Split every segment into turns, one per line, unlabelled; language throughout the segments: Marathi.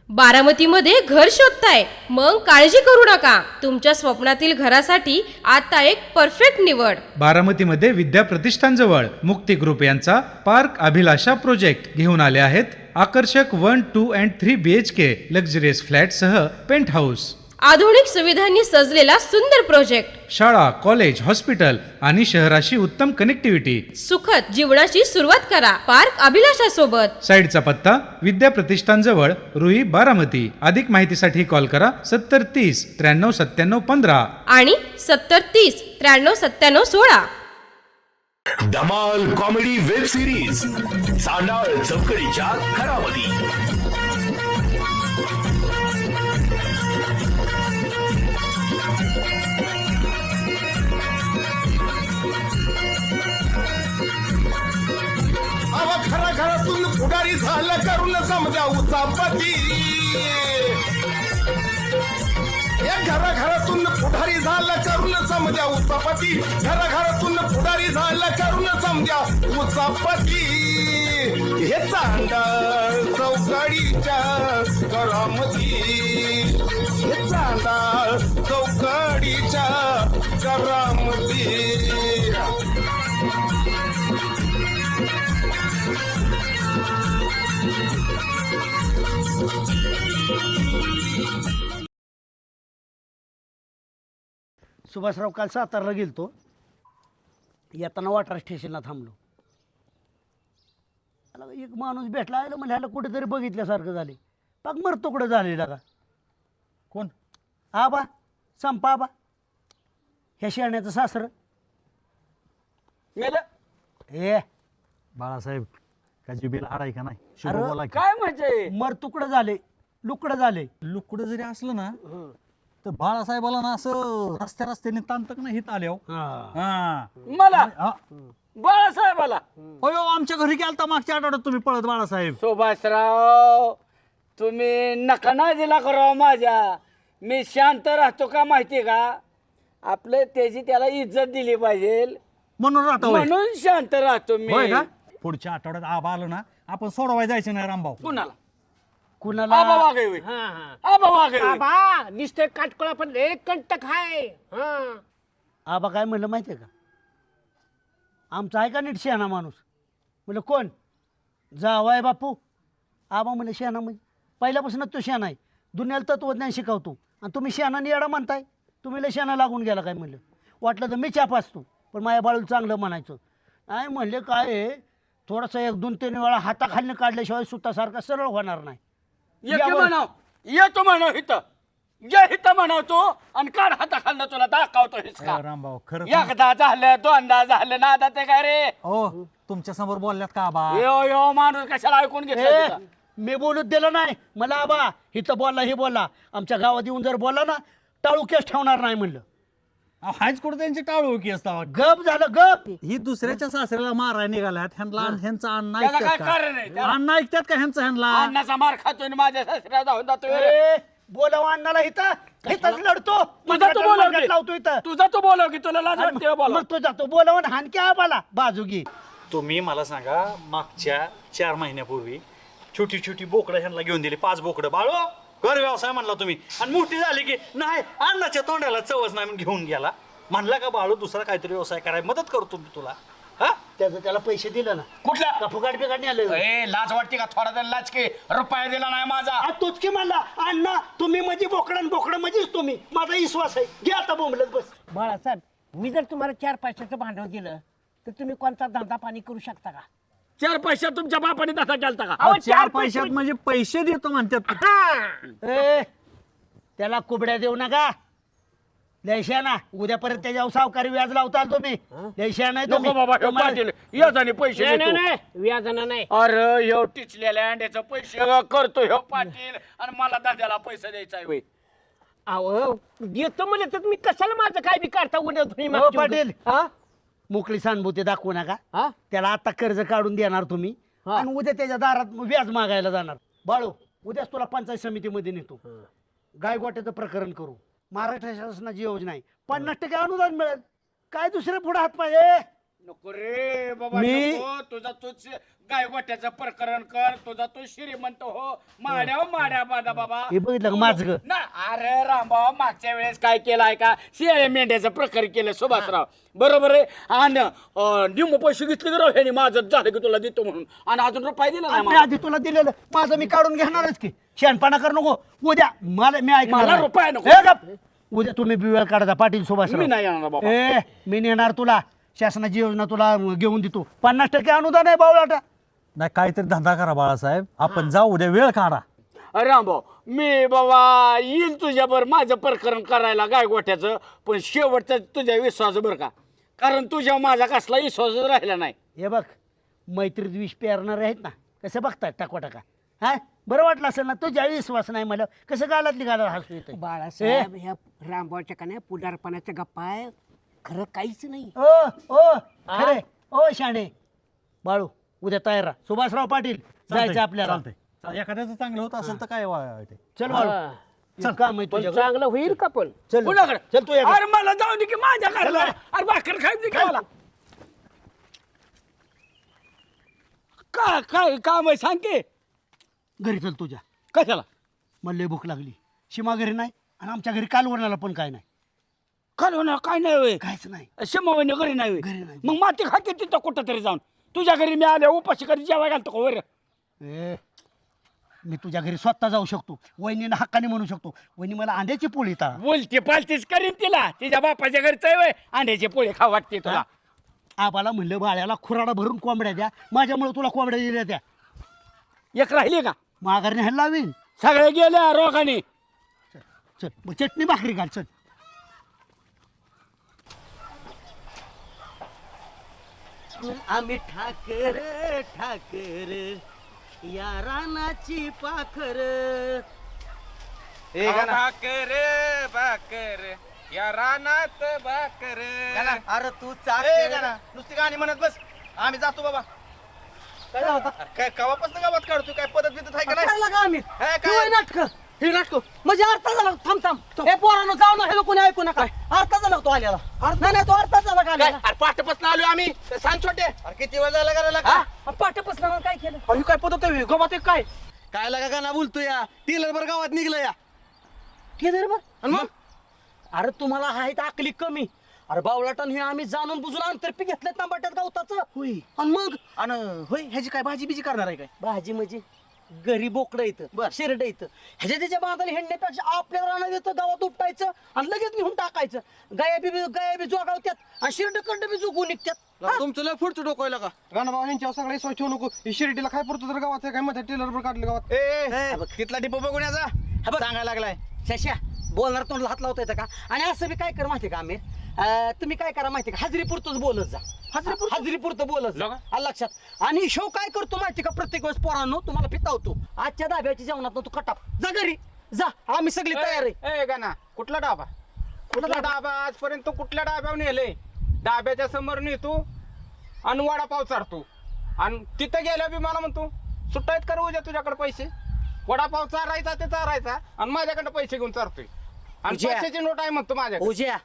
बारामतीमध्ये घर शोधताय? मग काळजी करू नका, तुमच्या स्वप्नातील घरासाठी आता एक परफेक्ट निवड.
बारामतीमध्ये विद्या प्रतिष्ठान जवळ मुक्ती ग्रुप यांचा पार्क अभिलाषा प्रोजेक्ट घेऊन आले आहेत आकर्षक 1, 2 and 3 BHK लक्झरियस फ्लॅट सह पेंट हाऊस.
आधुनिक सुविधांनी सजलेला सुंदर प्रोजेक्ट.
शाळा, कॉलेज, हॉस्पिटल आणि शहराशी उत्तम कनेक्टिव्हिटी.
सुखद जीवनाची सुरुवात करा पार्क अभिलाषा सोबत.
साईडचा पत्ता विद्या प्रतिष्ठान जवळ रुई, बारामती. अधिक माहितीसाठी कॉल करा 7030 93 97 15
आणि 7030 93 97 16.
धमाल कॉमेडी वेब सिरीज सांडाळ चौकडीच्या घरामध्ये.
खरा घरातून पुढारी झालं करून समजावू चापती. घरातून पुढारी झालं करून समजा उचापती. घरातून पुढारी झालं करून समजा उचापती. हे चांडाळ चौकडीच्या घरामध्ये. हे चांडाळ चौकडीच्या घरामध्ये.
सुभाषराव काल सातारला गेलतो. येताना वाटार स्टेशनला थांबलो. त्याला एक माणूस भेटला आहे म्हणजे ह्याला कुठेतरी बघितल्यासारखं झाले. पाक मरतोकडं झालेला का.
कोण?
आबा, संपा आबा, ह्या शेण्याचं सासर. हे
बाळासाहेब का जिबेला हाड आहे का नाही? शुभ
अरे,
बोला की.
काय म्हणजे
मरतुकडं झाले, लुकडं झाले.
लुकडं जरी असलं ना तर बाळासाहेबाला ना असं रस्त्याने ताणतक नाही हित आले.
मला बाळासाहेबाला
हो आमच्या घरी गेलता मागच्या आठवड्यात तुम्ही पळत बाळासाहेब.
सुभाषराव तुम्ही नका ना दिला करावं माझ्या. मी शांत राहतो का माहिती का? आपलं त्याची त्याला इज्जत दिली पाहिजे
म्हणून राहता होय.
म्हणून शांत राहतो मी.
होय का? पुढच्या आठवड्यात आबा आलो ना आपण सोडवाय जायचं नाही रामभाऊ.
कुणाला?
कुणाला
आबा वाघ आहे. आबा वाघ आहे.
बाबा निस्ते काटकोळा पण एक कंटक आहे.
आबा काय म्हणलं माहिती आहे का? आमचा आहे का नीट शहाणा माणूस? म्हणलं कोण? जावाय बापू. आबा म्हणलं शहाणा म्हणजे पहिल्यापासूनच तो शहाणा आहे. दुनियाला तत्वज्ञान शिकवतो आणि तुम्ही शहाणाने येडा म्हणताय. तुम्ही लय शहाणा लागून गेला काय म्हणलं. वाटलं तर मी चाप असतो पण माझ्या बाळूला चांगलं म्हणायचं. नाही म्हणले काय आहे, थोडंसं 1-2-3 वेळा हाताखालनं काढल्याशिवाय सुतासारखा सरळ होणार नाही.
येतो म्हणाव हिथं. ये हिथं म्हणवतो आणि काढ हाता खालनं तुला दाखवतो हिसका.
रामभाऊ खरं
एकदा झालं, दोनदा झालं ना. आता ते काय रे?
हो तुमच्या समोर बोलल्यात का आबा?
यो माणूस कशाला ऐकून घेतला
ए,
तुझा?
मी बोलूच दिलं नाही. मला आबा इथं बोलला हे बोलला. आमच्या गावात येऊन जर बोलला ना टाळू केस ठेवणार नाही म्हणलं.
हायच कुठं त्यांची टाळू की असता.
गप झालं गप.
ही दुसऱ्याच्या सासऱ्याला मारायला निघाल्यात. ह्यांचा अण्णा
त्याला काय
ऐकतात
कारण आहे?
का? अण्णा ऐकतात का ह्यांचा ह्यांना?
अन्नाचा मार खातोय आणि माझ्या सासऱ्या जाऊन जातोय.
ए, बोलाव अण्णाला इथं इथंच लढतो.
तुझा तू बोलव की.
लावतो इथं.
तुझा तू बोलव की तुला लाज वाटते बोलव.
मग तो जातो बोलावून हानक्या आबाला बाजूगी.
तुम्ही मला सांगा मागच्या 4 महिन्यापूर्वी छोटी छोटी बोकडं ह्यांना घेऊन दिली. 5 बोकडं. बाळो घर व्यवसाय म्हणला तुम्ही आणि मोठी झाली की नाही अण्णाच्या तोंडाला चवच नाही म्हणून घेऊन गेला. म्हणला का बाळू दुसरा काहीतरी व्यवसाय करायला मदत करतो मी तुला. हा
त्याचं त्याला पैसे दिलं ना
कुठला?
का फुगाट बिगाट नाही आलं.
ए, लाज वाटते का? थोडा तरी लाज की. रुपया दिला नाही माझा.
आ, तोच की म्हणला अण्णा तुम्ही म्हणजे बोकडं बोकडं म्हणजेच तुम्ही. माझा विश्वास आहे. घे आता बोंबलत बस.
बाळासाहेब मी जर तुम्हाला 4 पैशाचं भांडवल दिलं तर तुम्ही कोणता धंदा पाणी करू शकता का?
4 पैशात तुमच्या बापाने तसा केलता का?
अहो,
4 पैशात म्हणजे पैसे देतो म्हणतात.
ए, त्याला कुबड्या देऊ नका. लयशा ना उद्यापर्यंत त्याच्यावर सावकारी व्याज लावता तुम्ही. लयशा नाही
नको बाबा, ह्यो पाटील याजाने पैसे
नाही
देतो.
नाही व्याजानं नाही.
अरे ह्यो टिचलेल्या अंड्याचं पैसे करतो ह्यो पाटील आणि मला दाद्याला पैसे द्यायचा आहे.
अहो देतो म्हणजे तर मी कशाला माझं काय बी काढता उद्या तुम्ही
हो,
मागची
पाटील.
हा?
मोकळी सहानुभूती दाखवू नका.
हा?
त्याला आता कर्ज काढून देणार तुम्ही
हा.
आणि उद्या त्याच्या दारात व्याज मागायला जाणार. बाळू उद्याच तुला पंचायत समितीमध्ये नेतो. गायगोट्याचं प्रकरण करू. महाराष्ट्र शासनाची योजना आहे 50% अनुदान मिळेल. काय दुसरे पुढे हात पाहिजे.
नको रे बाबा
मी-
नको. तुझा तूच गायगोट्याचं प्रकरण कर, तुझा तू श्रीमंत हो. माड्या बादा बाबा
हे बघितलं का माझं
ना. अरे रामभाऊ मागच्या वेळेस काय केलं आहे का, शेळ्या मेंढ्याचं प्रकरण केलं सुभाषराव, बरोबर आहे. आणि निम्म पैसे घेतले की राव ह्याने, माझं झालं की तुला देतो म्हणून, आणि अजून रुपये दिला नाही
मी
मला.
आधी तुला दिलेलं माझं मी काढून घेणारच की. शहाणपणा कर नको. उद्या मला मी ऐकणार
मला
नाही.
रुपया नको.
हे गप. उद्या तुम्ही बिवेल काढा पाटील सुभाष
मी नाही येणार बाबा.
ए मी नेणार तुला. शासनाची योजना तुला घेऊन देतो. 50% अनुदान आहे बावळाटा.
नाही काहीतरी धंदा करा बाळासाहेब, आपण जाऊ उद्या वेळ काढा.
अरे रामभाऊ मी बाबा येईल तुझ्यावर माझं प्रकरण करायला गायगोठ्याचं, पण शेवटचं तुझ्या विश्वास बरं का, कारण तुझ्या माझा कसला विश्वासच राहिला नाही.
हे बघ मैत्रीत विष पेरणारे आहेत ना, कसं बघतात टाका हा बरं वाटलं असेल ना. तुझ्या विश्वास नाही मला कसं गालातली गाला हसू येतं.
बाळासाहेब ह्या रामभाऊच्या का नाही पुढारपणाच्या गप्पा आहे, खरं काहीच नाही.
ओ खरे ओ शाणे बाळू उद्या तयार राहा. सुभाषराव पाटील जायचं आपल्याला.
चालतंय. एखाद्याचं चांगलं होत असेल तर काय वाईट आहे.
चल बाळू चल काम आहे
पण
तुझ्याकडे.
चांगलं होईल का पण?
चल
कुणाकडे?
चल तू ये.
अरे मला जाऊ दे की माझ्या घरला. अरे भाकर खायची की मला? काय काम आहे सांग की.
घरी चल तुझ्या.
कशाला?
मला लय भूक लागली. सीमा घरी नाही आणि आमच्या घरी कालवणाला पण काय नाही.
काय होणार? काय नाही होय.
काहीच नाही.
शंभर घरी नाही होय.
घरी नाही.
मग माती खाते तिथं कुठं तरी जाऊन. तुझ्या घरी मी आल्या उपाशी कधी जेवाय घालतो का वर?
ए मी तुझ्या घरी स्वतः जाऊ शकतो. वहिनीनं हक्काने म्हणू शकतो वहिनी मला अंड्याची पोळी तळा.
बोलती पालतीच करीन तिला. तिच्या बापाच्या घरचं आहे अंड्याचे पोळे खाऊ वाटते तुला.
आबाला म्हणलं बाळ्याला खुराडा भरून कोंबड्या द्या. माझ्यामुळे तुला कोंबड्या दिल्या त्या.
एक राहिली का?
माघारीने ह्याला लावीन.
सगळे गेल्या रोगाने.
चल मग चटणी भाकरी घाल चल. आम्ही ठाकर ठाकर या रानाची पाखर.
भाकर भाकर या रानात भाकर.
अरे तू चाक नुसती गाणी म्हणत बस. आम्ही जातो बाबा. काय कवापासून गावात काढतो? काय पद्धत बिद्धत आहे का नाही? काय
नाटक हे नाटक म्हणजे अर्थ झाला. थांब हे पोरांनो जाऊ ना. हे कोणी ऐकू नका. अर्थ झाला तो आलेला. नाही तो अर्थ झाला का आलेला?
अरे पाठपासून आलो आम्ही. ते सांग छोटे. अरे किती वेळ झाला करायला का?
पाठपासून काय केलं?
अरे काय पद्धत आहे गवात काय? काय लागा गाणं बोलतो या? टेलर बर गावात निघलं या.
केलं बघ.
आणि मग
अरे तुम्हाला आहेत आकली कमी. अरे बावलाटन हे आम्ही जाणून बुजून आंतरपी घेतलं तांबाट्यात गवताचं.
होय.
आणि मग
आणि होय ह्याची काय भाजी बिजी करणार आहे काय?
भाजी म्हणजे घरी बोकडं येतं शिरड येतं. ह्याच्या त्याच्या बांधाला हेंडण्यापेक्षा आपल्याला राहणं येतं गावात उपटायचं आणि लगेच निघून टाकायचं. गाया बी जोगावत्यात आणि शिरड कंड बी जोगून निघतात.
तुमचं लय पुढचं डोकं का गाणं यांच्यावर सगळे सोय ठेवू नको. ही शिर्डीला काय पुरतो तर गावात काय मध्ये टेलर बर काढलं गावात. तिथला टिपो बघून याचा सांगायला लागलाय.
शशा बोलणार तोंडला हात लावता येतं का? आणि असं बी काय कर माहिती का आम्ही तुम्ही काय करा माहिती का? हाजरी पुरतच बोलत जा. हाजरी पुरतं बोलत जा. आलं लक्षात. आणि शो काय करतो माहिती का? प्रत्येक वेळेस पोरांनो तुम्हाला पितावतो. आजच्या डाब्याच्या जेवणात तू कटाप जा घरी जा. आम्ही सगळी तयार आहे.
ए गाना कुठला डाबा? कुठला डाबा? आजपर्यंत कुठल्या डाब्यावर नेलंय? डाब्याच्या समोर नेतो आणि वडापाव चारतो आणि तिथं गेल्या बी मला म्हणतो सुट्टायत कर उद्या तुझ्याकडे पैसे. वडापाव चारायचा ते चारायचा आणि माझ्याकडे पैसे घेऊन चारतोय आणि
उज्या.
पैशाची नोट आहे म्हणतो माझ्याकडे.
उज्या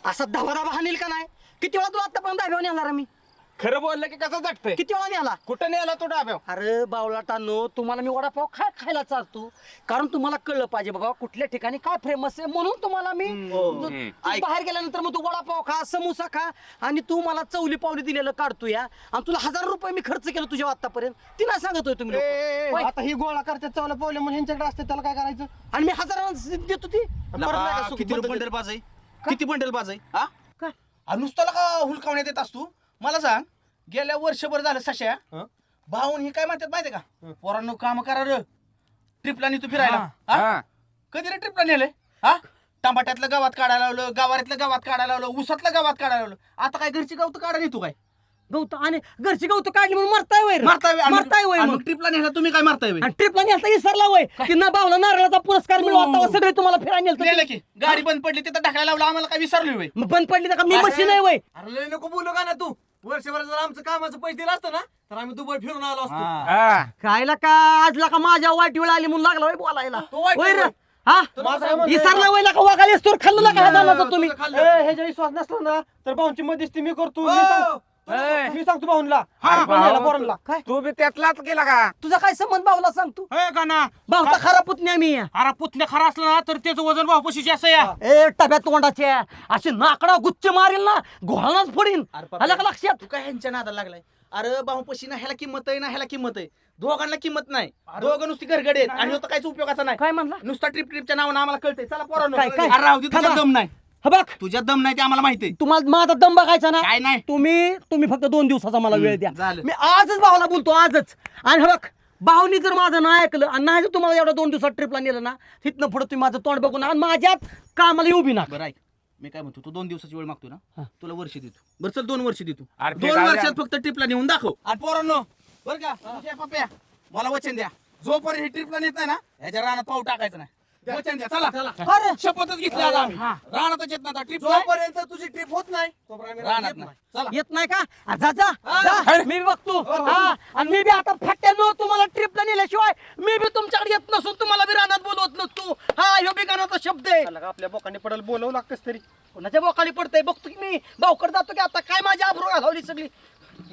असा धावा हानील का नाही? किती वेळा तुला आतापर्यंत धाब्यावर नेणार मी?
खरं बोललं की कसं झटतंय?
किती वेळा नेला?
कुठं नेला तू डाब्यावर?
अरे बावलाटांनो तुम्हाला मी वडापाव खायला चालतो कारण तुम्हाला कळलं पाहिजे बाबा कुठल्या ठिकाणी काय फेमस आहे. म्हणून तुम्हाला मी तू बाहेर गेल्यानंतर मग तू वडापाव खा समोसा खा आणि तू मला चवली पावली दिलेलं काढतो या. आणि तुला 1000 रुपये मी खर्च केलं तुझ्या आतापर्यंत. ती नाही सांगतोय तुम्ही लोकं. होय.
आता ही गोळा करतात चावला पावले म्हणून ह्यांच्याकडे असते त्याला काय करायचं?
आणि मी 1000 देतो ती.
किती बंडल बाज आहे? किती बंडल बाज आहे? हा
काय?
आणि नुसतं का हुलकावण्यात येत असतो? मला सांग गेल्या वर्षभर झालं सश्या भाऊन हे काय म्हणतात माहितीये का? पोरांनो काम करा र. ट्रिपला नेतो फिरायला. हा? कधी रे ट्रिपला नेलंय? हा टमाट्यातलं गावात काढायला लावलं, गावाऱ्यातलं गावात काढायला लावलं, उसातलं गावात काढायला लावलं. आता काय घरची गावत काढा नेतो काय?
गवत आणि घरची गवत काढली म्हणून मरताय वय मरताय वय.
मग ट्रिपला नेला तुम्ही काय मारताय बे?
आणि ट्रिपला नेलता विसरला वय की ना भावला नारळाचा पुरस्कार मिळवा तेव्हा सगळे तुम्हाला फिरायला
नेलं
नेलं.
की गाडी बंद पडली तिथं ढकलायला लावलं आम्हाला काय विसरलोय होय?
मग बंद पडली तर का मी मशीन आहे वय?
अरे लय नको बोलू का ना तू. वर्षभर जर आमचं कामाचं पैसे दिलं असतं ना तर आम्ही दुबई फिरून आलो असतो.
खायला का आजला का माझ्या वाईट वेळ आली म्हणून लागला वय बोलायला.
तो वाईट
वय
वेळ.
रे.
हा विसरला वयला का वागायला असतो खाल्लं का झाला तुम्ही
ह्याच्या विश्वास नसला ना तर भाऊंची मध्यस्थी मी करतो मी सांगतो भाऊनला
काय
तू बी त्यातलाच गेला का
तुझा काय संबंध भाऊला सांग तू
का ना
भाऊचा खरा पुतण्या मी
अरे पुतण्या खरा असला ना तर त्याचं वजन भाऊ पशीची असं या
ए टब्या तोंडाच्या अशी नाकडा गुच्छ मारेल ना घोळाच फोडीन आलं का लक्षात
तू काय ह्यांच्या नादाला लागलाय? अरे भाऊपशी ना ह्याला किंमत आहे ना ह्याला किंमत आहे, दोघांना किंमत नाही. दोघं नुसती घरगडे आहेत आणि होतं काहीच उपयोगाचा नाही.
काय म्हणला
नुसता ट्रिपच्या नावानं आम्हाला कळतंय. चला पोरांनो.
काय?
अरे राहू दे, तुझ्यात
थांबा.
दम नाही,
हा बघ
तुझ्यात दम नाही ते आम्हाला माहिती आहे.
तुम्हाला माझा दम बघायचा ना
काय नाही.
तुम्ही फक्त 2 दिवसाचा मला वेळ द्या.
झालं.
मी आजच भावाला बोलतो आजच. आणि हे बघ भाऊनी जर माझं नाही ऐकलं आणि नाही जर तुम्हाला एवढ्या 2 दिवसात ट्रिपला नेलं ना तिथनं पुढे तुम्ही माझं तोंड बघून आणि माझ्यात कामाला येऊ बी ना.
बरं ऐक, मी काय म्हणतो, तू 2 दिवसाची वेळ मागतो ना, तुला वर्ष देतो. बरं चल 2 वर्ष देतो.
अरे ते
2
काय
वर्षात फक्त ट्रिपला नेऊन दाखव. आणि पोरांनो बरं का, तुझ्या पप्प्या मला वचन द्या, जोपर्यंत ही ट्रिपला नेत नाही ना ह्याच्या रानात पाऊल टाकायचं नाही. वचन द्या. चला
अरे
शपथच घेतली आज आम्ही. रानातच येत ना ट्रिप, जोपर्यंत तुझी ट्रिप होत नाही रानात नाही. चला
येत नाही का जा जा जा. मी बी बघतो हा. आणि मी बी आता फट्ट्यानो तुम्हाला ट्रिपला नेल्याशिवाय मी बी तुमच्याकडे येत नसून तुम्हाला बी रानात बोलवत नसतो. हा ह्यो बी गाण्याचा शब्द आहे.
आपल्या बोकाने पडेल बोलवू लागतस तरी
कोणाच्या बोकाळी पडतंय बघतो की मी भाऊकडे जातो की आता काय माझी आबरू घालवली सगळी.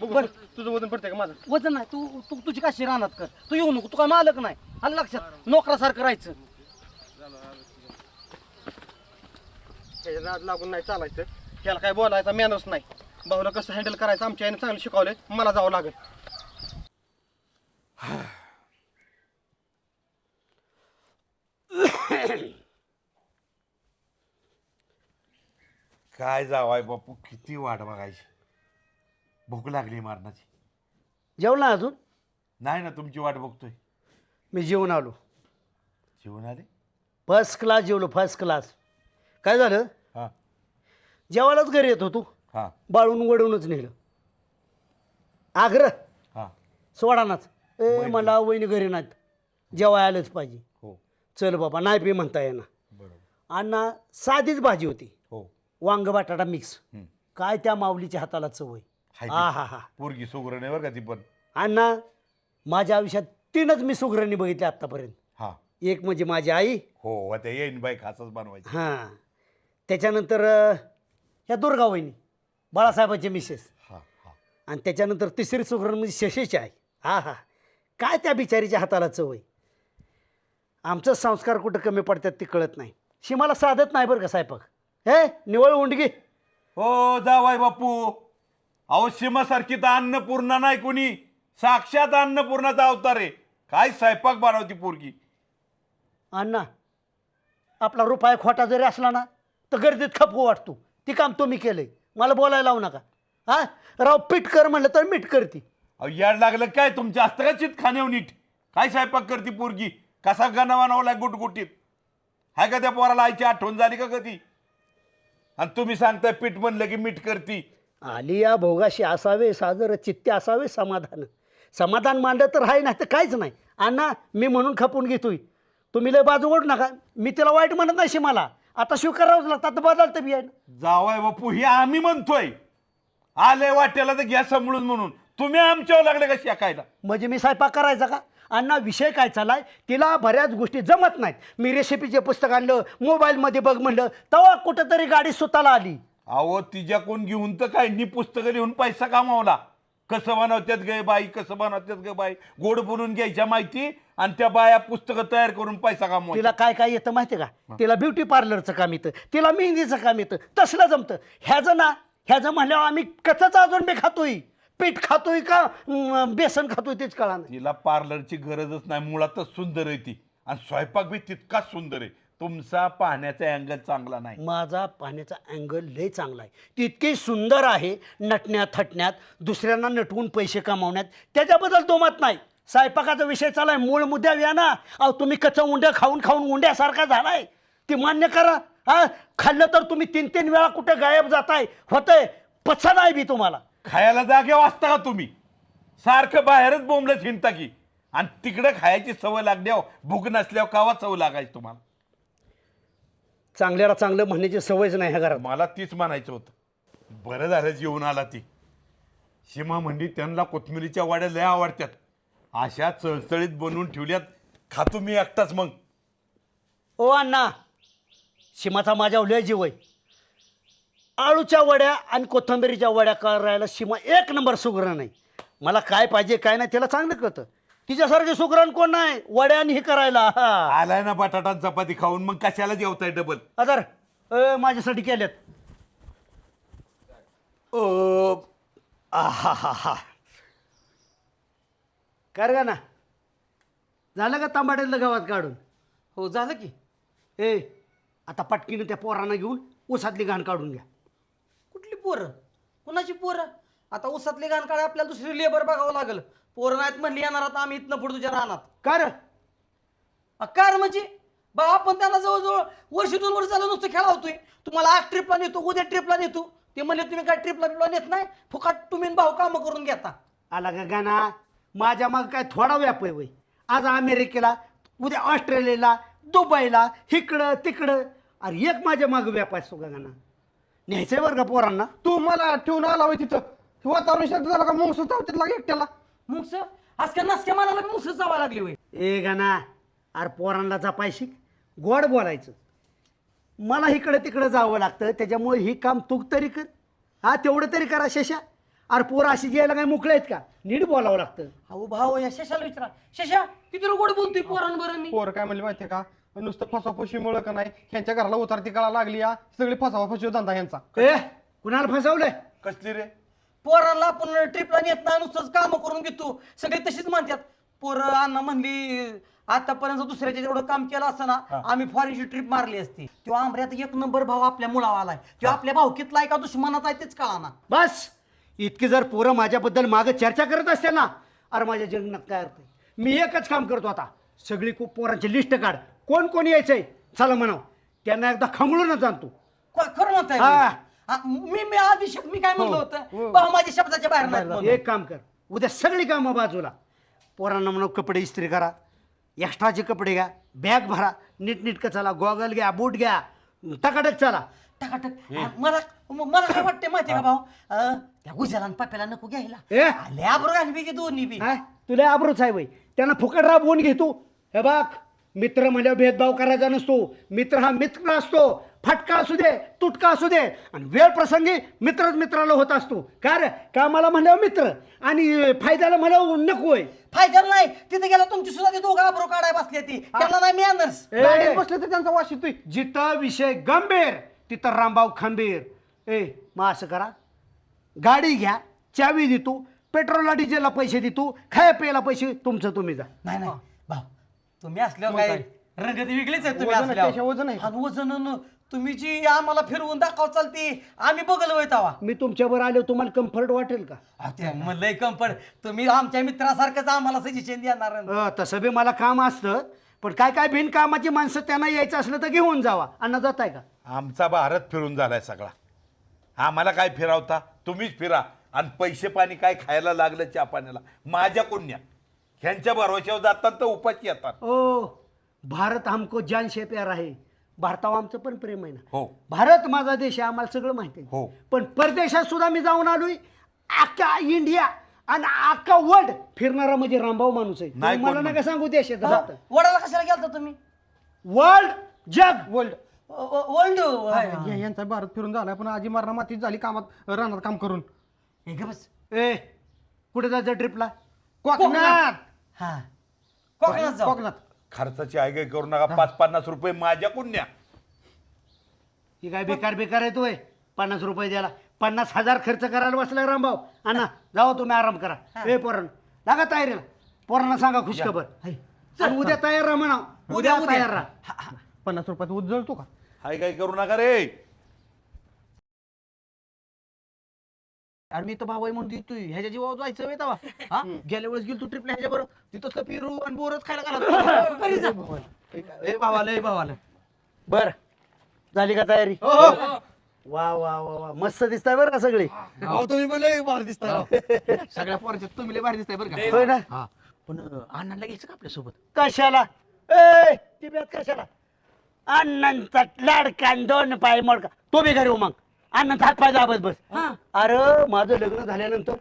बरं तुझं वजन पडतंय का माझं
वजन नाही तू तुझी काशी रानात कर. तू येऊ नको, तू काय मालक नाही. आलं लक्षात, नोकरासारखं राहायचं.
ह्याच्या नाद लागून नाही चालायचं. ह्याला काय बोलायचा मॅनच नाही. भाऊला कसं हँडल करायचं आमच्या आईने चांगलं शिकवलंय, मला जावं लागेल.
काय जावाय बापू, किती वाट बघायची. भूक लागली मारणाची.
जेवला अजून?
नाही ना, तुमची वाट बघतोय.
मी जेवून आलो.
जेवण आले?
फर्स्ट क्लास जेवलो, फर्स्ट क्लास. काय झालं,
हा
जेवायलाच घरी येत होतो,
हा
बाळून वडवूनच नेलं. आग्रह
हा
सोडानाच. मला वहिनी घरी नाहीत, जेवाय आलंच पाहिजे.
हो
चल बाबा, नाही बी म्हणता येणार.
बरोबर.
अण्णा साधीच भाजी होती,
हो
वांग बटाटा मिक्स.
हम्म.
काय त्या माऊलीच्या हाताला चव आहे.
हाय
हा
ती.
हा हा.
पोरगी सुगरण आहे बरं का ती पण.
अण्णा माझ्या आयुष्यात 3च मी सुगरणी बघितली आत्तापर्यंत.
हा
एक म्हणजे माझी आई,
हो ते येईन बाई खासच बनवायची.
हां, त्याच्यानंतर ह्या दुर्गा वहिनी, बाळासाहेबांचे मिसेस.
हा हा
आणि त्याच्यानंतर तिसरी सुगरण म्हणजे शशीची आहे. हा हा, काय त्या बिचारीच्या हाताला चव आहे. आमचं संस्कार कुठं कमी पडतात ते कळत नाही. शिमाला साधत नाही बरं का स्वयंपाक. हे निवळ उंडगी.
हो जावाय बापू, अहो सीमासारखी तर अन्नपूर्णा नाही कोणी, साक्षात अन्नपूर्णाचा अवतार आहे. काय स्वयंपाक बनवती पोरगी.
अण्णा आपला रुपया खोटा जरी असला ना तर गर्दीत खपू वाटतो. ती काम तुम्ही केलंय, मला बोलायला लावू नका. हा राव, पीठ कर म्हणलं तर मीठ करते.
अहो याड लागलं काय तुमचं, असतं का चित खाण्यावर नीट. काय स्वयंपाक करती पोरगी, कसा गाणं बनवला गुटगुटीत. हाय का त्या पोराला आईची आठवण झाली का कधी. आणि तुम्ही सांगताय पीठ म्हणलं की मीठ करती.
आली या भोगाशी असावे साजर चित्ते असावे समाधान. समाधान मांडलं तर आहे, नाही तर काहीच नाही. अण्णा मी म्हणून खपून घेतोय, तुम्ही लय बाजू ओढ नका. मी तिला वाईट म्हणत नाही. मला आता स्वीकारावंच लागतं, आता बदलतं बी आहे.
जावाय बापू हे आम्ही म्हणतोय, आले वाट्याला तर घ्या समळून म्हणून. तुम्ही आमच्यावर लागले का शिकायला.
म्हणजे मी स्वयंपाक करायचा का. अण्णा विषय काय चालाय, तिला बऱ्याच गोष्टी जमत नाहीत. मी रेसिपीचे पुस्तक आणलं, मोबाईलमध्ये बघ म्हणलं, तेव्हा कुठंतरी गाडी स्वतःला आली.
अहो तिच्याकडून घेऊन तर काय नी पुस्तकं लिहून पैसा कमावला. कसं बनवतात गे बाई, कसं बनवतात गे बाई, गोड बोलून घ्यायच्या माहिती आणि त्या बाया पुस्तकं तयार करून पैसा कमवायचा.
तिला काय काय येतं माहिती का, तिला ब्युटी पार्लरचं काम येतं, तिला मेहंदीचं काम येतं, तसलं जमतं. ह्याचं म्हणल्यावर आम्ही कचाच अजून बी खातोय. पीठ खातोय का बेसन खातोय तेच कळा नाही.
तिला पार्लरची गरजच नाही, मुळातच सुंदर आहे ती. आणि स्वयंपाक बी तितकाच सुंदर आहे. तुमचा पाहण्याचा अँगल चांगला नाही.
माझा पाहण्याचा अँगल लय चांगला आहे. ती इतकी सुंदर आहे नटण्यात थटण्यात, दुसऱ्यांना नटवून पैसे कमावण्यात, त्याच्याबद्दल दोमत नाही. स्वयंपाकाचा विषय चालाय, मूळ मुद्द्यावर या ना. अहो तुम्ही कच्चं उंड्या खाऊन खाऊन उंड्यासारखा झालाय, ती मान्य करा. हा खाल्लं तर तुम्ही 3-3 वेळा कुठे गायब जाताय, होतंय पचा नाही बी तुम्हाला.
खायला जागे वाचता का तुम्ही, सारखं बाहेरच बोंबलत हिंडता की. आणि तिकडे खायची सवय लागल्यावर भूक नसल्यावर कावा चव लागायची तुम्हाला.
चांगल्याला चांगलं म्हणण्याची सवयच नाही ह्या घरात.
मला तीच म्हणायचं होतं. बरं झालं जेवून आला ती. सीमा म्हणली त्यांना कोथमिरीच्या वाड्या लय आवडतात, अशा चळचळीत बनवून ठेवल्यात. खातो मी एकटाच. मग
ओ अण्णा, सीमाचा माझ्या लय जीव आहे. आळूच्या वड्या आणि कोथिंबिरीच्या वड्या करायला सीमा एक नंबर सुगरण आहे. मला काय पाहिजे काय नाही त्याला चांगलं कळतं. तिच्यासारखे सुगरण कोण नाही वड्या आणि हे करायला. हा
आलाय ना बटाटा आणि चपाती खाऊन, मग कशाला जेवताय डबल?
अदर माझ्यासाठी केल्यात. हा हा हा कर गा ना. झालं का तांबाट्यातलं गावात काढून?
हो झालं की.
ए आता पटकीनं त्या पोरांना घेऊन ऊसातली घाण काढून घ्या.
कुठली पोरं? कुणाची पोरं? आता ऊसातली घाण काढाय आपल्याला दुसरी लेबर बघावं लागेल. पोरं नाहीत म्हणली येणार आता आम्ही इथनं पुढे तुझ्या राहणार.
कर
कार म्हणजे बा आपण त्यांना जवळजवळ वर्ष 2 वर्ष झालं नुसतं खेळावतोय. तुम्हाला आज ट्रिपला नेतो, उद्या ट्रिपला नेतो. ते म्हणले तुम्ही काय ट्रिपला नेत नाही, फुकाट तुम्ही भाऊ कामं करून घेता.
आला का गाणा? माझ्या मग काय थोडा व्याप आहे वय. आज अमेरिकेला, उद्या ऑस्ट्रेलियाला, दुबईला, इकडं तिकडं. अरे एक माझ्या मागं व्याप असतो का गाणा? न्यायचंय बरं का पोरांना.
तू मला ठेवून आला होय तिथं. वातावरण शांत झालं का मग चावतात लागे एकट्याला.
मुंगस आज का नसक्या मानाला मुंगस जावा लागली होय.
ए गाणा, अरे पोरांना जपाय शिक, गोड बोलायचं. मला इकडं तिकडं जावं लागतं, त्याच्यामुळे ही काम तू तरी कर. हा तेवढं तरी करा शेषा. अरे पोरं अशी यायला काय मुकले आहेत का? नीट बोलावं लागतं.
अहो भाऊ या शशाला विचारा. शशा किती गोड बोलतोय पोरांबरोबर मी.
पोर काय म्हणले माहितीये का, नुसतं फसवाफसवीमुळं का नाही ह्यांच्या घराला उतरती कळा लागली या सगळी फसवाफसवी धंदा ह्यांचा.
ए कुणाला फसवलंय?
कसली रे?
पोरांना आपण ट्रिपला नेत नाही, नुसतंच कामं करून घेतो. सगळे तशीच म्हणतात. पोरं अण्णा म्हणली आतापर्यंत दुसऱ्याच्या जेवढं काम केलं असतं ना, आम्ही फॉरेनची ट्रिप मारली असती. तो आंबऱ्यात 1 नंबर भाऊ आपल्या मुळावा आलाय. तो आपल्या भाऊकीतला आहे का दुश्मनाचा आहे तेच कळा ना.
बस इतकी जर पोरं माझ्याबद्दल मागं चर्चा करत असते ना, अरे माझ्या जगण्यात काय अर्थ आहे? मी एकच काम करतो आता. सगळी खूप पोरांची लिस्ट काढ. कोण कोण यायचंय चला म्हणाव. त्यांना एकदा खंगळूनच आणतो.
खरं म्हणताय
हा.
मी आधी मी काय म्हणलं होतं, भाऊ माझ्या शब्दाच्या बाहेर नाही म्हणून.
एक काम कर, उद्या सगळी कामं बाजूला. पोरांना म्हणून कपडे इस्त्री करा, एक्स्ट्राचे कपडे घ्या, बॅग भरा, नीटनीटकं चला, गॉगल घ्या, बूट घ्या, टकाटक चला.
टाकाटक. मला काय वाटते माहितीये का भाऊ, त्या गुजराला आणि पप्याला नको घ्यायला.
ए
आल्या बरोबर घालवी की दोन्ही बी.
हा तुला आबरूच आहे वय. त्यांना फुकट राबवून घेतो. हे बघ, मित्र म्हणल्यावर भेदभाव करायचा नसतो. मित्र हा मित्र असतो. फटका असू दे, तुटका असू दे, आणि वेळ प्रसंगी मित्रच मित्राला होत असतो. कारण कामाला म्हणल्यावर मित्र आणि फायद्याला म्हणल्यावर नकोय.
फायदा नाही. तिथे गेला तुमची सुद्धा ती दोघं आबरो काढाय बसली ती. त्यांना नाही मॅनर्स.
गाडीत बसले तर त्यांचा वास येतोय.
जिथं विषय गंभीर तिथं रामभाऊ खंबीर. मग असं करा, गाडी घ्या, चावी देतो, पेट्रोलला डिझेलला पैसे देतो, खाया प्यायला पैसे तुमचं तुम्ही जा.
नाही नाही भाऊ, तुम्ही असल्यावर काय रंगत वेगळीच आहे. तुम्ही
वजन आहे, त्याच्या
असल्यावर
वजन आहे.
आणि वजन तुम्ही जी आम्हाला फिरवून दाखव चालती आम्ही बघल वय तवा.
मी तुमच्यावर आलो, तुम्हाला कम्फर्ट वाटेल का?
लय कम्फर्ट. तुम्ही आमच्या मित्रासारखंच आम्हाला सजेशन देणार.
तसं बी मला काम असतं, पण काय काय बिनकामाची माणसं त्यांना यायचं असलं तर घेऊन जावा. अण्णा जात आहे का?
आमचा भारत फिरून झालाय सगळा. आम्हाला काय फिरावता? तुम्हीच फिरा. आणि पैसे पाणी काय खायला लागलं चहा पाण्याला माझ्या कुण्या ह्यांच्या भरवशावर जातात तर उपाशी येतात.
ओ भारत हमको जान से प्यार आहे. भारतावर आमचं पण प्रेम आहे ना.
हो.
भारत माझा देश आहे, आम्हाला सगळं माहिती आहे.
हो.
पण परदेशात सुद्धा मी जाऊन आलोय. अख्खा इंडिया आणि अख्खा वर्ल्ड फिरणारा म्हणजे रामभाऊ माणूस आहे.
नाही
तुम्ही मला
कोण
नका सांगू देशाचं फक्त.
वडाला कशाला गेलता तुम्ही?
वर्ल्ड जग
वर्ल्ड
वर्ल्ड
यांचा भारत फिरून झालाय, पण आजी मारणा मातीत झाली कामात रानात काम करून.
बस.
ए कुठे जायचं ट्रिपला?
कोकणात.
हा कोकणात जाऊ.
कोकणात.
खर्चाची आयगाई करू नका. 5-50 रुपये माझ्या कुण्या.
ही काय बेकार बेकार आहे तोय. 50 रुपये द्यायला 50,000 खर्च करायला बसलाय रामभाऊ. अण्णा जावा तुम्ही आराम करा. ए पोरण लागा तयारीला. पोरांना सांगा खुशखबर. आणि उद्या तयार राहा म्हणा. उद्या तयार राहा.
50 रुपयात उजळतो का?
आयगाई करू नका रे.
आणि मी तर भाऊ म्हणतो तू ह्याच्या जीवावर जायचं वेळ तवा. हा गेल्या वेळेस गेलो तू ट्रिपला ह्याच्या बरोबर तिथं पिरू आणि बोरच खायला घालत. ए भावाला
बर झाली का तयारी? वा वा वा वा मस्त दिसताय बरं का सगळी.
तुम्ही पण लय भारी दिसताय. सगळ्या पोरांच्या तुम्ही लय भारी दिसताय बरं का.
होय ना?
हा पण अण्णाला घ्यायचं का आपल्यासोबत?
कशाला? ए टिब्यात कशाला? अण्णांचा लाडका आणि 2 पाय मोडका. तो बी घरी मग अण्णांचा हात पाय दाबत बस. अरे माझं लग्न झाल्यानंतर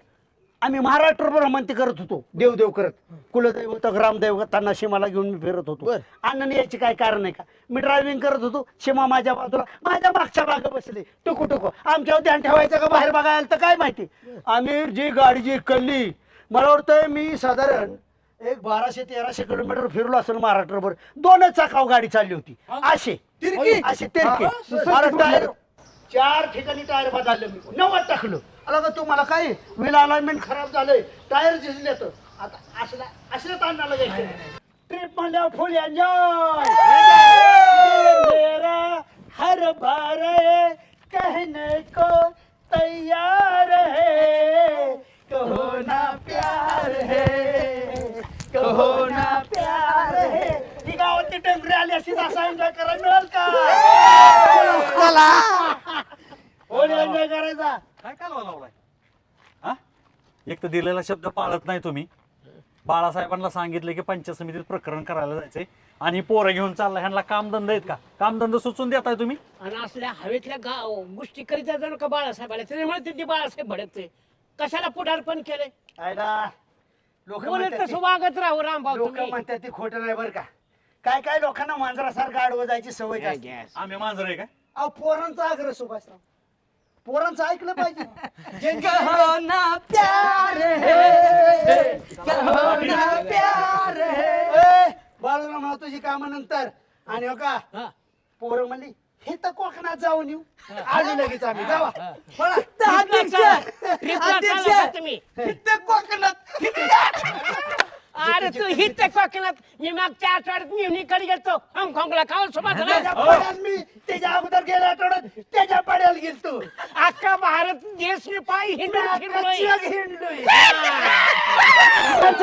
आम्ही महाराष्ट्र भ्रमंती करत होतो, देवदेव करत, कुलदैवत ग्रामदैवतांना सीमाला घेऊन मी फिरत होतो. अण्णाने याची काय कारण आहे का? मी ड्रायव्हिंग करत होतो, सीमा माझ्या बाजूला, माझ्या मागच्या बागे बसले, टुकू टुकू. आमच्यावर ध्यान ठेवायचं का बाहेर बघायला तर काय माहिती. आम्ही जी गाडी जी कल्ली, मला वाटतं मी साधारण एक 1200-1300 किलोमीटर फिरलो असेल महाराष्ट्रभर. 2 चाकाव गाडी चालली होती, असे असे तिरके. अरे टायर 4 ठिकाणी टायर बदललं मी, 90 टाकलं. अला का तुम्हाला काय व्हील अलाइनमेंट खराब झालंय, टायर झिजले तर आता असल्या तांदळाला घ्यायचं. ट्रिप म्हणल्यावर फुल एन्जॉय. मेरा हर बार कहने को तैयार है, कहो ना प्यार है, कहो ना प्यार है. ही गावातली टेंबरी आली अशी असा एन्जॉय करायला मिळेल का? एन्जॉय करायचा.
काय कालवा लावलाय हा? एक तर दिलेला शब्द पाळत नाही तुम्ही. बाळासाहेबांना सांगितलं की पंचायत समितीत प्रकरण करायला जायचंय आणि पोरं घेऊन चालला. ह्यांना कामधंदा आहेत का? कामधंदा सुचून देताय तुम्ही.
आणि असल्या हवेतल्या गोष्टी करीत जाणार का बाळासाहेबाला? त्याच्यामुळे ते बाळासाहेब भडकते. कशाला पुढारपण केलंय?
लोक
बोलत तसं वागत राहू रामभाऊ
लोक
तुम्ही.
म्हणतात ते खोटं नाही बरं का. काय काय लोकांना मांजरासारखं आडवं जायची सवय जास्त.
आम्ही मांजर आहे का?
अहो पोरांचा आग्रह सुभाषराव, पोरांचं ऐकलं पाहिजे.
कहो ना प्यार है, कहो ना प्यार है.
बाळूराव म्हणा तुझी कामानंतर. आणि हो का पोरं म्हणली हे तर कोकणात जाऊन येऊ. आली लगेच आम्ही जावा. बोला.
ट्रिपला चालला का तुम्ही? अरे तू ही ते कोकणात, मी मागच्या आठवड्यात म्युनिकडे गेलतो हाँगकाँगला. खाऊन सोबत
मी त्याच्या अगोदर गेल्या आठवड्यात त्याच्या पाड्याला गेलतो.
अख्खा भारत देश मी पायी हिंडलोय.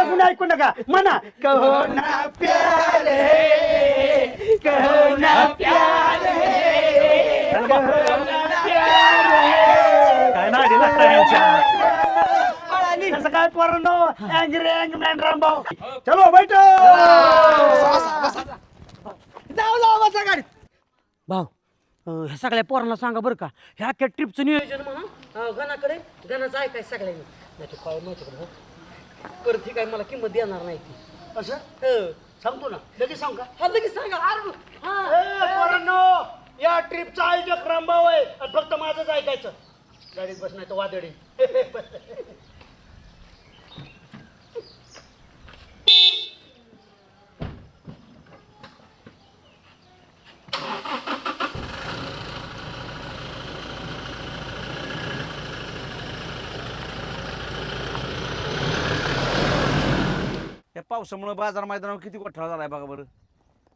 पुन्हा ऐकू नका म्हणा. कहो ना प्यार है, कहो ना प्यार है, कहो ना प्यार है.
काय नाडी लागता यांच्या.
असं काय पोरांनो, अँग्री अँगमॅन रामभाऊ. चलो बैठो.
बसा गाडीत. भाऊ ह्या सगळ्या पोरांना सांगा बरं का, ह्या अख्ख्या ट्रिपचं नियोजन म्हणा गणाकडे, गणाचं ऐकाय सगळ्यांनी. नाही काय माहिती का परत ही काय मला किंमत देणार नाही ती.
असं सांगतो ना, लगेच सांग का?
हा लगेच सांगा.
पोरांनो, या ट्रिपचा आयोजक रामभाऊ आहे आणि फक्त माझंच ऐकायचं. गाडीत बस नाही तर वादळी.
या पावसामुळे बाजार मैदानावर किती गोठाळा झालाय बघा बरं.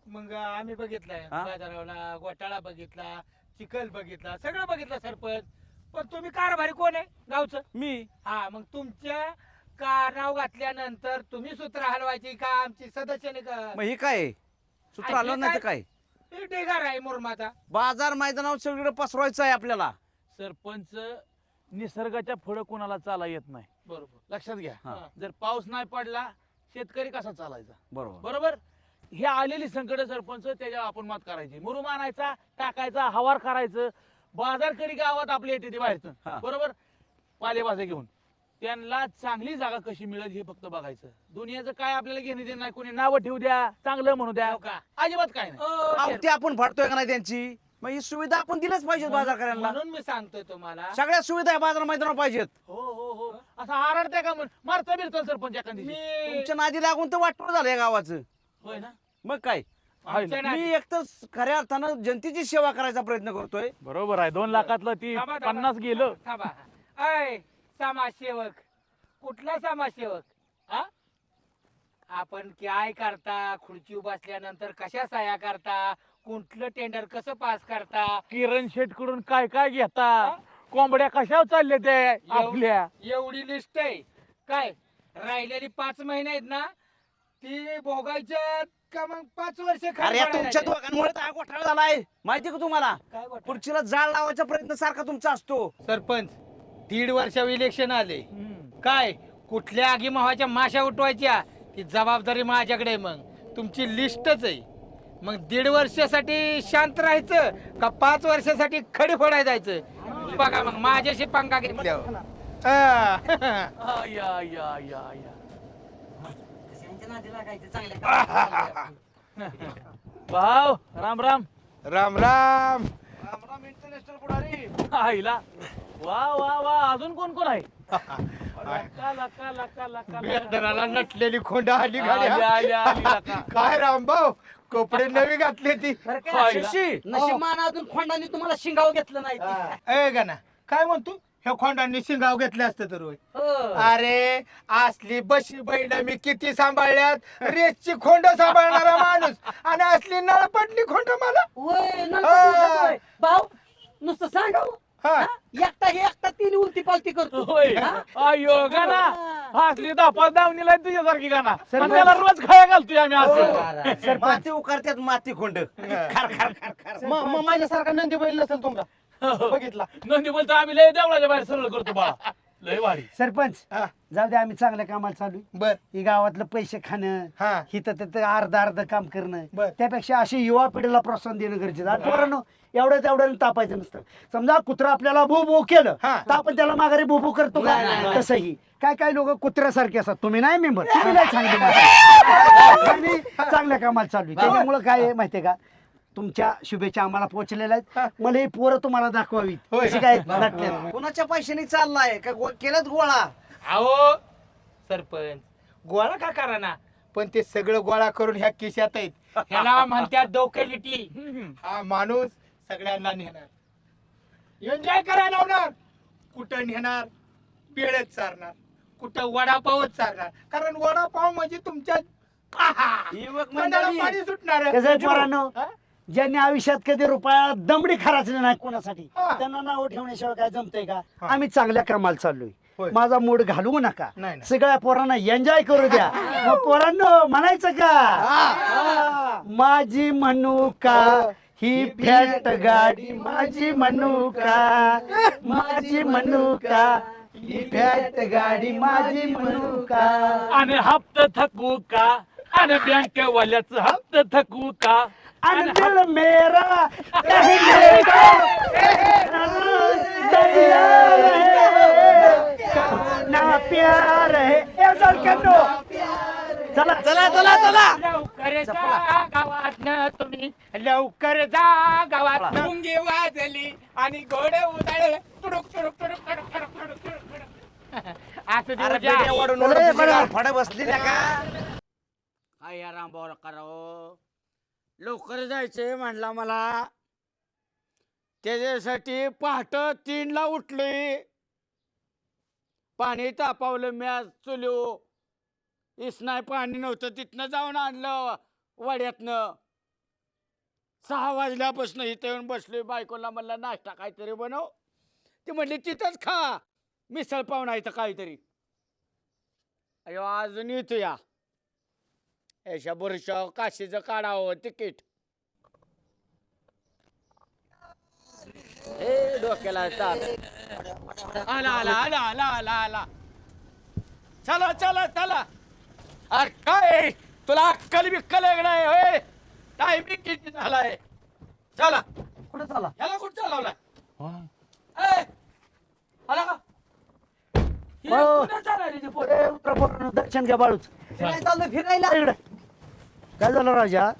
मग आम्ही बघितलाय
हा?
बाजारावला घोटाळा बघितला, चिखल बघितला, सगळं बघितलं सरपंच. पण तुम्ही कारभारी कोण आहे गावचं?
मी
हा, मग तुमच्या का नाव घातल्यानंतर तुम्ही सूत्र हलवायची का आमची सदस्याने का?
मग हे काय सूत्र आलं नाही तर काय?
हे ढेगार आहे मुरमाचा.
बाजार मैदानावर सगळीकडे पसरवायचं आहे आपल्याला.
सरपंच निसर्गाच्या पुढे कोणाला चाला येत नाही.
बरोबर.
लक्षात घ्या.
हा.
जर पाऊस नाही पडला शेतकरी कसा चालायचा?
बरोबर.
बरोबर. ही आलेली संकट सरपंच त्याच्यावर आपण मात करायची. मुरुम आणायचा, टाकायचा, हवार करायचं. बाजारकरी गावात आपले येते ते
हा.
बाहेरचं. बरोबर. पालेभाज्या घेऊन त्यांना चांगली जागा कशी मिळेल हे फक्त बघायचं. दुनियाचं काय आपल्याला घेणे देणं नाही. कोणी नावं ठेवू द्या, चांगलं म्हणू द्या,
हो का?
अजिबात काय नाही.
अहो, ते आपण फाडतोय का नाही त्यांची? मग ही सुविधा आपण दिलंच पाहिजे बाजारकऱ्यांना.
म्हणून मी सांगतोय तुम्हाला.
सगळ्या सुविधा या बाजार मैदानावर पाहिजेत.
हो हो हो. असं आरडत्या का म्हणून मारता बिरतो सरपंच एखादी.
मी
तुमच्या नादी लागून तर वाटलं झालं या गावाचं.
होय ना.
मग काय
आमच्या नादी-
मी एक तर खऱ्या अर्थानं जनतेची सेवा करायचा प्रयत्न करतोय.
बरोबर आहे. 2 लाखातलं ती
थांबा, थांबा.
50 गेलं.
थांबा. अय समाजसेवक, कुठला समाजसेवक? हा, आपण काय करता? खुर्ची बसल्यानंतर कशा सह्या करता? कुठलं टेंडर कसं पास करता?
किरण शेट कडून काय काय घेता? कोंबड्या कशावर चालल्या ते आपल्या?
एवढी लिस्ट आहे काय? राहिलेली 5 महिने आहेत ना, ती भोगायच्या का मग 5 वर्ष
अरे
खाली
या
पडायला
तुमच्या
लागेल.
दोघांमुळे तर हा घोटाळा झालाय. माहिती का तुम्हाला?
काय वाटतं?
खुर्चीला जाळ लावायचा प्रयत्न सारखा तुमचा असतो.
सरपंच 1.5 वर्षावर इलेक्शन आले काय? कुठल्या आगीमावाच्या माशा उठवायच्या ती जबाबदारी माझ्याकडे आहे. मग तुमची लिस्टच आहे. मग 1.5 वर्षासाठी शांत राहायचं का 5 वर्षासाठी खडी फोडायला जायचं? बघा मग माझ्याशी पंगा घेतल्यावर.
या या या या भाऊ राम राम
राम राम
इंटरनॅशनल पुढारी
आईला वा वा वा अजून कोण कोण आहे लका, लका, लका, लका,
बेदराला
लका.
नटलेली खोंड आली
आली, आली, आली, लका.
काय रामभाऊ कपडे नवी घातली ती
नशिबानं अजून खोंडाने तुम्हाला शिंगाव घेतलं नाही ते.
ए गाना काय म्हणतो ह्या खोंडांनी शिंगाव घेतले असते तर होय.
हो.
अरे असली बशी बैल मी किती सांभाळल्यात रेसची खोंड सांभाळणारा माणूस आणि असली नळ पडली खोंड मला
होय, नंतर होय. भाऊ नुसतं सांगाव
हा.
एकटा तीन उलटी पालती करतो
होय
हा?
अयो गाना असली दापा दावणीला तुझ्यासारखी गाना आणि त्याला रोज खाया घालतोय आम्ही असं
माती उकारत्यात माती खोंड
माझ्यासारखा नंदी बैल नसेल तुमचा बघितला
नंदी बोलतो आम्ही लय देवळाच्या बाहेर सरळ करतो बाळा लय वाढी
सरपंच
हा.
जाऊ दे आम्ही चांगल्या कामाला चालू
बर
ही गावातलं पैसे खाणं
हा.
हिथं तिथं अर्ध काम करणं
बर.
त्यापेक्षा अशी युवा पिढीला प्रोत्साहन देणं गरजेचं आहे. पोरांनो एवढं तापायचं नसतं समजा कुत्रा आपल्याला भू भू केलं
हा.
तर आपण त्याला माघारी भू भू करतो का तसंही काय लोक कुत्र्यासारखे असतात तुम्ही नाही मेंबर तुम्ही नाही सांगितलं आम्ही चांगल्या कामाला चालू आहे. त्याच्यामुळं काय आहे माहितीये का तुमच्या शुभेच्छा आम्हाला पोहोचलेल्या आहेत मला ही पोरं तुम्हाला दाखवावी
होय.
कशी काय नटल्यात.
कोणाच्या पैशाने चाललाय का केलंच गोळा
अहो सरपंच गोळा का करा ना पण ते सगळं गोळा करून ह्या खिशात आहेत ह्याला म्हणतात डोकेलिटी हा माणूस सगळ्यांना नेणार एन्जॉय करायला लावणार कुठं नेणार पेळच चारणार कुठं वडापावच चारणार कारण वडापाव म्हणजे तुमच्या तोंडाला पाणी सुटणार
कसं आहे पोरांनो ज्यांनी आयुष्यात कधी रुपया दमडी खराचली नाही कोणासाठी त्यांना नाव ठेवण्याशिवाय काय जमतंय का आम्ही चांगल्या कामाला चाललोय
होय.
माझा मूड घालवू नका
नाही, नाही.
सगळ्या पोरांना एन्जॉय करू द्या मग पोरांनो म्हणायचं का माझी म्हणू का ही फॅट गाडी माझी म्हणू का माझी म्हणू का ही फॅट गाडी माझी म्हणू का
आणि हप्ता थकू का आणि बँक वाल्याच हप्ता थकू का
आणि दिल मेरा कहने को तैयार है ना प्यार है ए चल करो चला चला चला चला
लवकर जा गावातनं तुम्ही लवकर जा गावात मुंगी वाजली आणि घोडे उधळले तुडुक तुडुक तुडुक तुडुक तुडुक तुडुक तुडुक असं दिवस
फड बसली ना का
काय या रामभाऊ करावं लवकर जायचंय म्हणला मला त्याच्यासाठी पहाट 3ला उठलोय पाणी तापावलं मी आज चुलो इसनाय पाणी नव्हतं तिथनं जाऊन आणलं वाड्यातनं 6 वाजल्यापासून इथं येऊन बसलोय बायकोला म्हणलं नाश्ता काहीतरी बनव ती म्हणली तिथंच खा मिसळ पाव नाही तर काहीतरी अयो अजून येतो या याच्या बुरशा काशीचं काढावं तिकीट ए डोक्याला ताप आला आला आला आला आला आला चला चला चला अरे काय तुला अक्कल बिक्कल नाही होय टायमिंग किती झालाय चला
कुठं चाला
ह्याला कुठं चालवलाय आला का
हो.
कुठं चालला रे ते पोरं?
दर्शन घ्या बाळूच
चाललो फिरायला
इकडे काय झालं राजा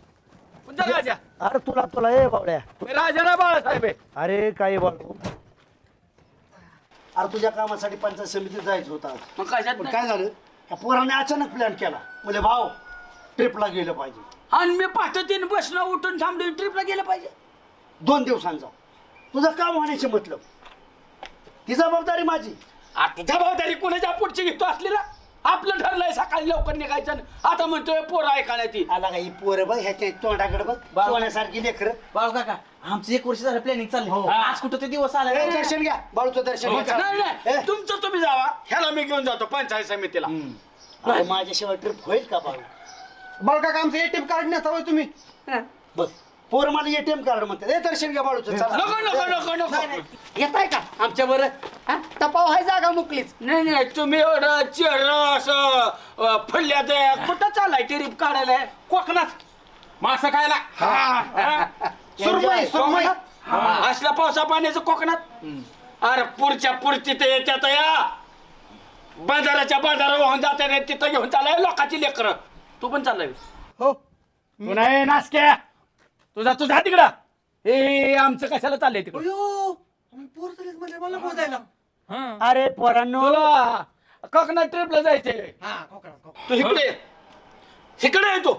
कोणता राजा
अरे तुला ए बावड्या
मी राजा बाळासाहेब आहे
अरे काय बाळू अरे तुझ्या कामासाठी पंचायत समितीत जायचं होतं आज.
मग कशात
पण काय झालं त्या पोराने अचानक प्लॅन केला म्हणजे भाऊ ट्रिपला गेलं पाहिजे
आणि मी पहाटे 3 बसनं उठून थांबलो ट्रिपला गेलं पाहिजे
2 दिवसांचा तुझं काम होण्याचे मतलब ती जबाबदारी माझी
आता जबाबदारी कोणाच्या पुढची घेतो असली ना आपलं ठरलंय सकाळी लवकर निघायचं आणि आता म्हणतोय पोरं ऐकायला ती
आला का ही पोरं बघ ह्याच्या तोंडाकडे बघ सोन्यासारखी लेकर
बाळू काका आमचं 1 वर्ष झालं प्लॅनिंग चाललंय आज कुठं ते दिवस आला
दर्शन घ्या बाळूचं दर्शन घ्या
नाही नाही तुमचं तुम्ही जावा ह्याला मी घेऊन जातो पंचायत समितीला
अरे माझ्याशिवाय ट्रिप होईल का बाळू
बरं का आमचं एटीएम कार्ड नेता होय तुम्ही
बघ पोर मला एटीएम कार्ड म्हणते हे दर्शन घ्या बाळूचं चला.
नको नको नको नको
येताय का आमच्या बरं टपाव हाय जागा मुकलीच
नाही नाही तुम्ही एवढं चेहरं असं फुलल्यात कुठं चाललाय ट्रिप काढायला कोकणात मासा खायला
सुरमई सुरमई
असल्या पावसा पाण्याचं कोकणात अरे पुढच्या पुढची ते येत्यात या बाजाराच्या बाजारा वाहून जाते तिथं घेऊन चाललाय लोकांची लेकरं. तू पण चाललाय
हो
तू नाही नासक्या तुझा तुझा तिकडं हे आमचं कशाला चाललंय तिकडं
मला पोहोचायला
अरे पोरांनो
तुला कोकणात ट्रिपला जायचे तू इकडे इकडे आहे तू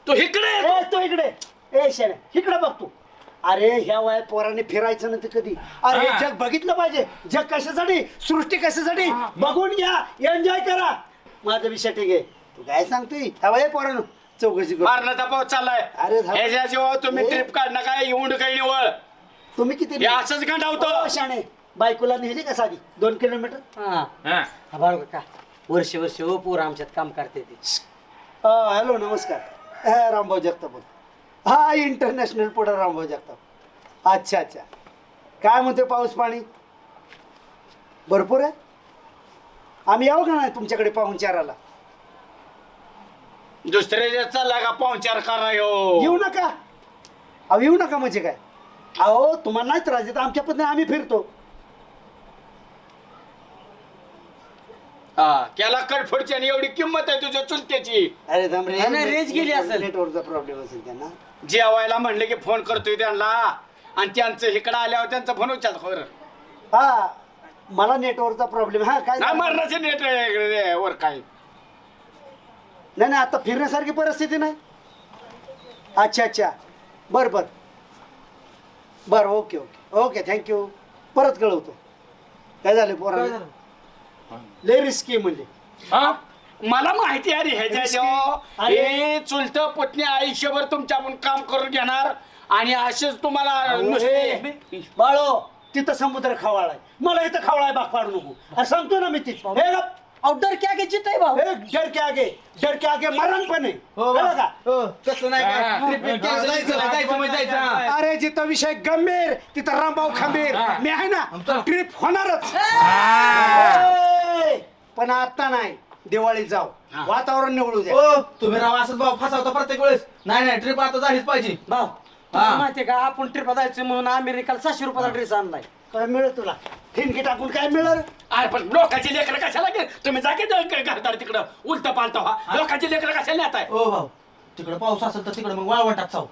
तू इकडे ये.
ए तो इकडे ए शेण्या इकडे बघ तू. अरे ह्या वयात पोराने फिरायचं नव्हतं कधी. अरे जग बघितलं पाहिजे. जग कशासाठी सृष्टी कशासाठी बघून घ्या एन्जॉय करा. माझा विषय ठीक आहे. तू काय सांगतोय ह्या वया पोरानं चौकशी करू.
मारण्याचा पाऊस चाललाय
अरे थांब.
ह्याच्याशिवाय तुम्ही ट्रिप काढणं काय येऊन काही निवळ
तुम्ही किती
हे असंच गंडावतो
हो, शाणे बायकोला नेली का साधी 2 किलोमीटर.
हा.
बाळ का वर्ष हो पोर आमच्यात काम करते ते.
हॅलो नमस्कार रामभाऊ जगताप. हा इंटरनॅशनल पुढे रामभाऊ जगताप. अच्छा अच्छा काय म्हणतोय पाऊस पाणी भरपूर आहे. आम्ही येऊ का नाही तुमच्याकडे पाहुणचाराला.
दुसऱ्याच्या चालला का पाहुणचार करा यो
येऊ नका अहो येऊ नका म्हणजे काय. अहो तुम्हाला नाही त्रास देत आमच्या पद्धतीने आम्ही फिरतो.
त्याला कडफडची आणि एवढी किंमत आहे तुझ्या चुलत्याची.
अरे
नाही, रेंज गेली असेल.
नेटवर्कचा प्रॉब्लेम असेल त्यांना.
जेवायला म्हणलं की फोन करतोय त्यांना आणि त्यांचं इकडं आल्यावर त्यांचा फोन उचलतो खरं
हा मला नेटवर्कचा प्रॉब्लेम. हा काय
नाही मरणाचे नेट वर काय
नाही आता फिरण्यासारखी परिस्थिती नाही. अच्छा अच्छा बरं बरं बरं ओके ओके ओके थँक्यू. परत कळवतो. काय झालं पोरांना लय रिस्की म्हणजे.
मला माहिती आहे रे ह्याच्या हे चुलत पत्नी आयुष्यभर तुमच्याकडून काम करून घेणार आणि असेच तुम्हाला नुसते
बाळो तिथं समुद्र खवाळाय मला इथं खवाळाय बाग पाडू नको. अरे सांगतो ना मी तिथं हे गप.
आउटडोर क्या घ्यायची आहे भाऊ.
हे डर के आगे मरण पण आहे. कळलं का?
तसं नाही काय
अरे जिथं विषय गंभीर तिथं रामभाऊ खंबीर मी आहे ना. ट्रिप होणारच पण आता नाही. दिवाळी जाऊ वातावरण निवडू द्या.
तुम्ही राव असंच भाऊ फसावता प्रत्येक वेळेस. नाही ट्रिप आता झालीच पाहिजे.
भाऊ तुला माहितीये का आपण ट्रिपला जायचं म्हणून अमेरिकेला 700 रुपयाचा ड्रेस आणलाय.
काय मिळेल तुला ठिणकी टाकून काय मिळेल.
अरे पण लोकांची लेकरं कशाला तुम्ही जागे घरदार तिकडं उलट पालत व्हा. लोकांची लेकरं कशाला नेताय.
ओ भाऊ तिकडे पाऊस असेल तर तिकडे मग वाळवंटात जाऊ.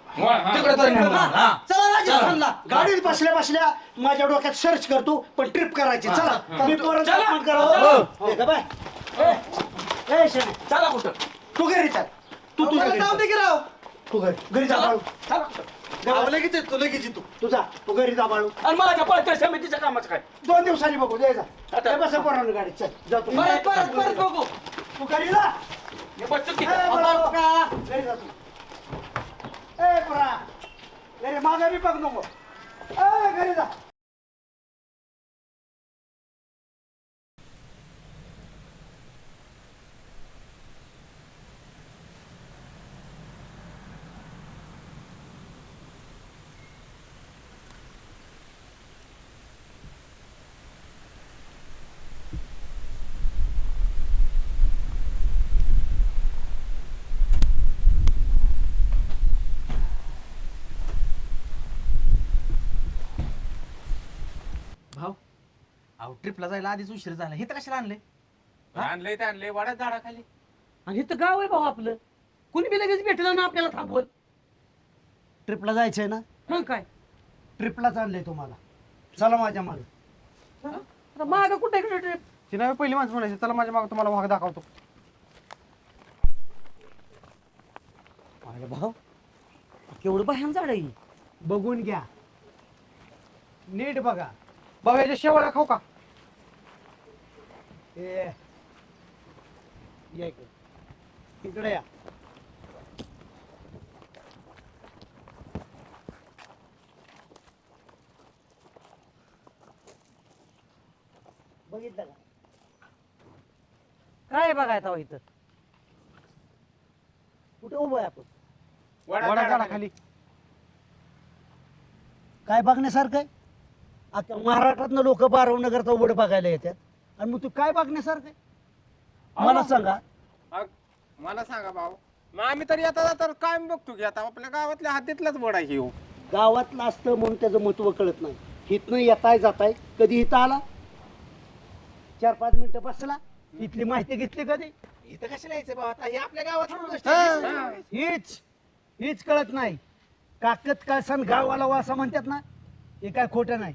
तिकडे तरी नेऊ. हा.
चला राजस्थानला गाडीत बसल्या बसल्या माझ्या डोक्यात सर्च करतो पण ट्रिप करायची. चला मी पोरांचा अपमान करतो. बाय ए शेणे
चला कुठं
तू घरी चाल. तू तुझ्या घरी
जाऊ
चाल.
दे की राव.
तू घरी जा बाळू.
चला कुठं
लगेच येतो लगेच येतो.
तू जा तू घरी जा बाळू.
आणि माझ्या पंचायत समितीचं कामच काय
2 दिवसांनी बघू द्यायचा. बस पोरांना गाडीत चल जा तू.
परत बघू.
तू घरी जा.
हे बच्चू
ए,
किती
बाळू का? घरी जा तू. ए पोरा घरी मागे बी बघ नको. ए घरी जा.
भाऊ अहो ट्रिपला जायला आधीच उशीर झाला. हे तर कशाला आणले.
आणलंय ते आणलंय वाड्यात झाडाखाली.
आणि इथं गाव आहे भाऊ आपलं. कुणी बी लगेच भेटलं ना आपल्याला थांबवल.
ट्रिपला जायचंय ना.
मग काय
ट्रिपला चाललंय तुम्हाला. चला माझ्या मागे.
आता मागं कुठे ट्रिप.
ती नाही पहिली माणसं म्हणायची चला माझ्या मागे तुम्हाला वाघ दाखवतो.
अरे भाऊ केवढं भयान झाड आहे.
बघून घ्या नीट बघा.
भाऊ याच्या शेवाळ्या खाऊ का.
ए ये इकडे या. बघितलं का
काय बघायचं इथं.
कुठे उभं आहे आपण.
वाड्यात झाडाखाली.
काय बघण्यासारखं आहे. आता महाराष्ट्रातनं लोक बारवनगरचा उघड बघायला येतात आणि मग तू काय बघण्यासारखं आहे मला सांगा.
मला सांगा भाऊ मग आम्ही तरी आता तर काय बघतो की आता आपल्या गावातल्या हद्दीतलाच वड आहे हो.
गावातलं असतं म्हणून त्याचं महत्व कळत नाही. इथनं येताय जाताय कधी इथं आला 4-5 मिनिटं बसला इथली माहिती घेतली कधी
इथं कशाला यायचं बाबा आता हे आपल्या गावात गोष्ट आहे.
हीच कळत नाही. काकत काय सण गावाला असं म्हणतात ना, हे काय खोटं नाही.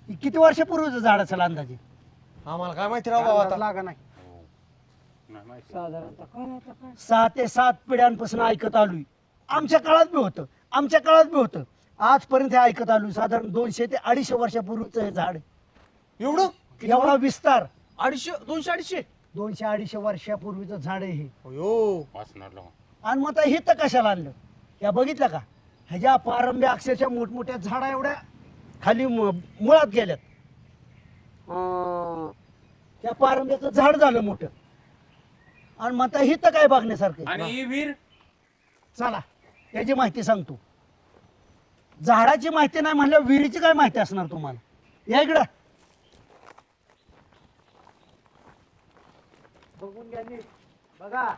हे किती वर्षापूर्वीचं झाड असेल अंदाजे?
आम्हाला काय माहिती राव बाबा आता.
लागा नाही. 6 ते 7 पिढ्यांपासून ऐकत आलोय. आमच्या काळात बी होतं. आजपर्यंत हे ऐकत आलोय. साधारण 200 ते 250 वर्षापूर्वीचं हे झाड. एवढा विस्तार
200-250
200-250 वर्षापूर्वीचं झाड आहे हे.
वाचणार
आणि मग आता हे तर कशाला आणलं? या बघितलं का, ह्याच्या पारंब्या अक्षरशः मोठमोठ्या झाडा एवढ्या खाली मुळात गेल्यात. त्या पारंब्याचं झाड झालं मोठं. आणि मग आता हे तर काय बघण्यासारखं आहे?
आणि ही वीर
चला याची माहिती सांगतो. झाडाची माहिती नाही म्हणलं, विहिरीची काय माहिती असणार तुम्हाला? या इकडं बघून घ्या नीट. बघा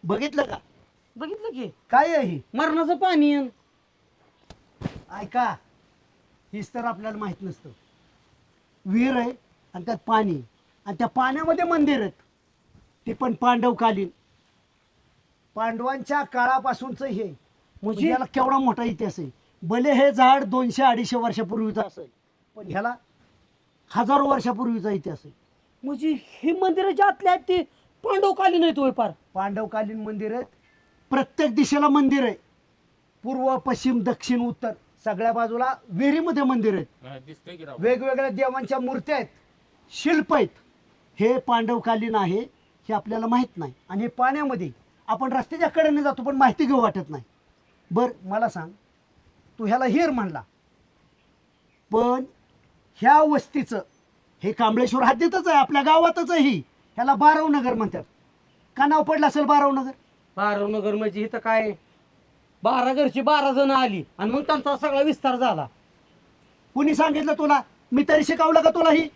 बघितलं का?
बघितलं की
काय आहे ही?
मरणाचं पाणी आहे.
ऐका, हीच तर आपल्याला माहित नसतं. विहीर आहे आणि त्यात पाणी, आणि त्या पाण्यामध्ये मंदिर आहेत. ते पण पांडवकालीन, पांडवांच्या काळापासूनच हे. म्हणजे याला केवढा मोठा इतिहास आहे. भले हे झाड 200-250 वर्षापूर्वीचं असेल, पण ह्याला हजारो वर्षापूर्वीचा इतिहास आहे.
म्हणजे ही मंदिराच्या आतल्या आहेत ती पांडवकालीन आहेत पार.
पांडवकालीन मंदिर आहेत. प्रत्येक दिशेला मंदिर आहे. पूर्व, पश्चिम, दक्षिण, उत्तर सगळ्या बाजूला विहिरीमध्ये मंदिर आहेत.
दिसतंय की राव.
वेगवेगळ्या देवांच्या मूर्त्या आहेत, शिल्प आहेत. हे पांडवकालीन आहे हे आपल्याला माहित नाही. आणि हे पाण्यामध्ये आपण रस्त्याच्या कडेने जातो पण माहिती घेऊ वाटत नाही. बर मला सांग, तू ह्याला हिर म्हणला, पण ह्या वस्तीचं हे कांबळेश्वर हद्दीतच आहे, आपल्या गावातच आहे. ही ह्याला बारवनगर म्हणतात. का नाव पडलं असेल बारवनगर?
बारवनगर म्हणजे इथं काय 12 घरची 12 जण आली आणि मग त्यांचा सगळा विस्तार झाला.
कुणी सांगितलं तुला? मी तरी शिकवलं का तुला? ही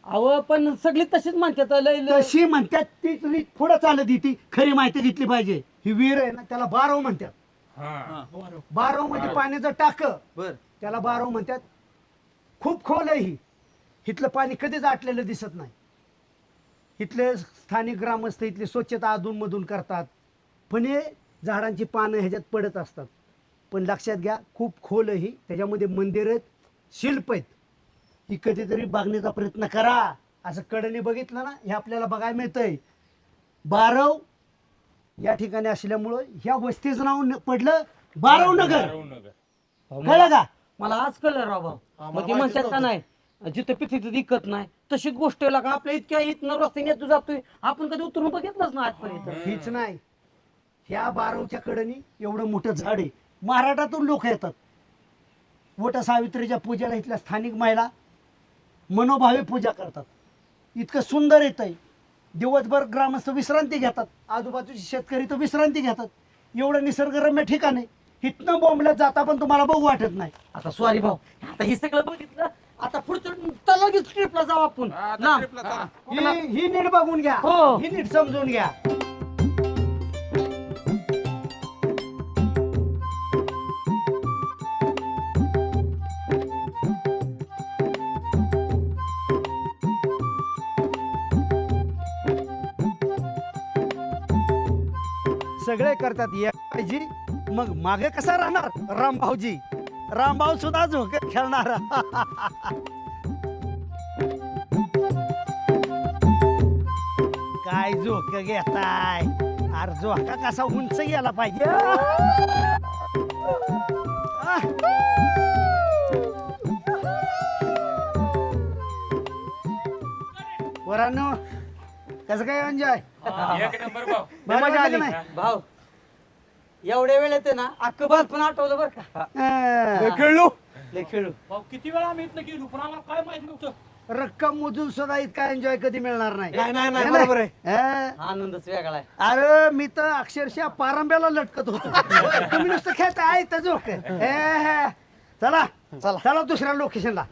अहो पण सगळी तशीच म्हणतात.
तशी म्हणतात ती तुम्ही पुढं चालत ती खरी माहिती घेतली पाहिजे. ही विहीर आहे ना, त्याला बारव म्हणतात. बारव म्हणजे पाण्याचं टाक, त्याला बारव म्हणतात. खूप खोल आहे ही. इथलं पाणी कधीच आटलेलं दिसत नाही. इथले स्थानिक ग्रामस्थ इथली स्वच्छता अधूनमधून करतात, पण हे झाडांची पानं ह्याच्यात पडत असतात. पण लक्षात घ्या, खूप खोल आहे ही. त्याच्यामध्ये मंदिर आहेत, शिल्प आहेत. ही कधीतरी बघण्याचा प्रयत्न करा. असं कडेने बघितलं ना, हे आपल्याला बघायला मिळतंय. बारव या ठिकाणी असल्यामुळं ह्या वस्तीचं नाव पडलं बारवनगर. कळलं का?
मला आज कळलं राव भाऊ. मग ते म्हणतात का नाही, जिथं पिथे तिथं दिकत नाही, तशी गोष्ट आहे का आपल्या इतक्या इथनं रस्त्याने येतो जातोय, आपण कधी उतरून बघितलंच ना आजपर्यंत.
हीच नाही, ह्या बारवच्या कडेनी एवढं मोठं झाड आहे. महाराष्ट्रातून लोक येतात. वट सावित्रीच्या पूजेला इथल्या स्थानिक महिला मनोभावे पूजा करतात. इतकं सुंदर येत आहे. दिवसभर ग्रामस्थ विश्रांती घेतात, आजूबाजूचे शेतकरी तर विश्रांती घेतात. एवढं निसर्गरम्य ठिकाण आहे. इथनं बोंबल्यात जाता पण तुम्हाला बघू वाटत नाही.
आता सॉरी भाऊ, आता हे सगळं बघितलं, आता पुढचं तर लगेच ट्रिपला जाऊ आपण. ना
ही नीट बघून घ्या,
हो.
ही नीट समजून घ्या. सगळे करतात याची, मग मागे कसा राहणार रामभाऊजी? रामभाऊ सुद्धा झोके खेळणार. काय झोक घेताय? अरे झोका कसा उंच गेला पाहिजे. वरांनो, कसं काय एन्जॉय?
एक नंबर भाऊ.
मजा आली नाही?
भाऊ एवढ्या वेळेत आहे ना अख्खं बालपण आठवलं बरं का.
खेळलो
लय खेळू.
भाऊ किती वेळा आम्ही इथनं गेलो पण आम्हाला काय माहित नव्हतं.
रक्कम मोजून सुद्धा इतका एन्जॉय कधी मिळणार नाही.
नाही, बरोबर आहे.
हा?
आनंदच वेगळा आहे.
अरे मी तर अक्षरशः पारंब्याला लटकत होतो. तुम्ही नुसतं खेळताय तर झोक. चला चला चला दुसऱ्या लोकेशनला.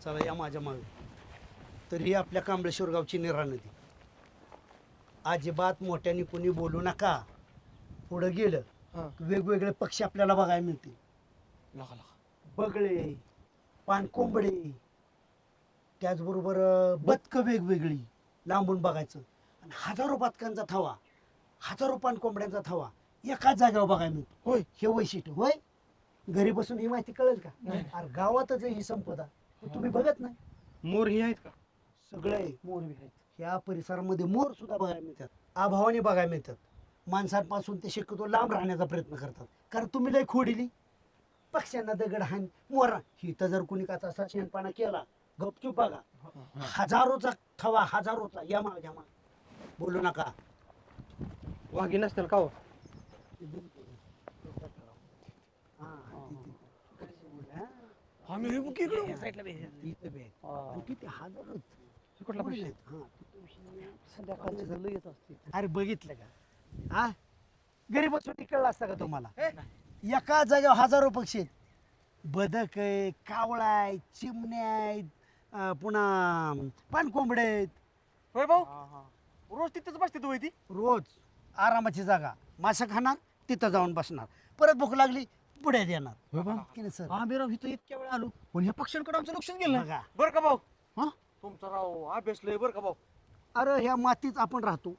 चला या माझ्या मागे. तर ही आपल्या कांबळेश्वर गावची निरा नदी. अजिबात मोठ्याने कुणी बोलू नका. पुढं गेलं वेगवेगळे पक्षी आपल्याला बघायला मिळतील. बगळे, पाणकोंबडे, त्याचबरोबर बदकं वेगवेगळी लांबून बघायचं. आणि हजारो बदकांचा थवा, हजारो पाणकोंबड्यांचा थवा एकाच जागेवर बघायला मिळतो. होय, हे वैशिष्ट्य. होय, घरी बसून ही माहिती कळेल का? अरे गावातच आहे ही संपदा, तुम्ही बघत नाही.
मोर ही आहेत का?
सगळे मोर बी आहेत. ह्या परिसरामध्ये मोर सुद्धा बघायला मिळतात, अभावाने बघायला मिळतात. माणसांपासून ते शक्यतो लांब राहण्याचा प्रयत्न करतात, कारण तुम्ही लय खोडीली. पक्ष्यांना दगड हाण, मोरा ही तर जर कुणी काचा असा शेणपाणा केला, गपचूप बघा. हजारोचा थवा, हजारोचा. या माझ्या मा बोलू नका.
वाघी नसतील का हो?
अरे बघितलं का? हा, घरी बसून कळलं असतं का तुम्हाला? एका जागेवर हजारो पक्षी आहेत. बदक आहे, कावळा आहे, चिमण्या आहेत, पुन्हा पाणकोंबडे आहेत.
होय भाऊ, रोज तिथेच बसते तू ती?
रोज आरामाची जागा. मासा खाणार, तिथं जाऊन बसणार. परत भूक लागली, पुढे देणार. की नाही सर?
आम्ही राव इथं इतक्या वेळा आलो, पण ह्या पक्ष्यांकडे आमचं लक्षच गेलं नाही.
बघा.
बरं का भाऊ?
हा?
तुमचा राव अभ्यास लय बरं का भाऊ.
अरे ह्या मातीत आपण राहतो,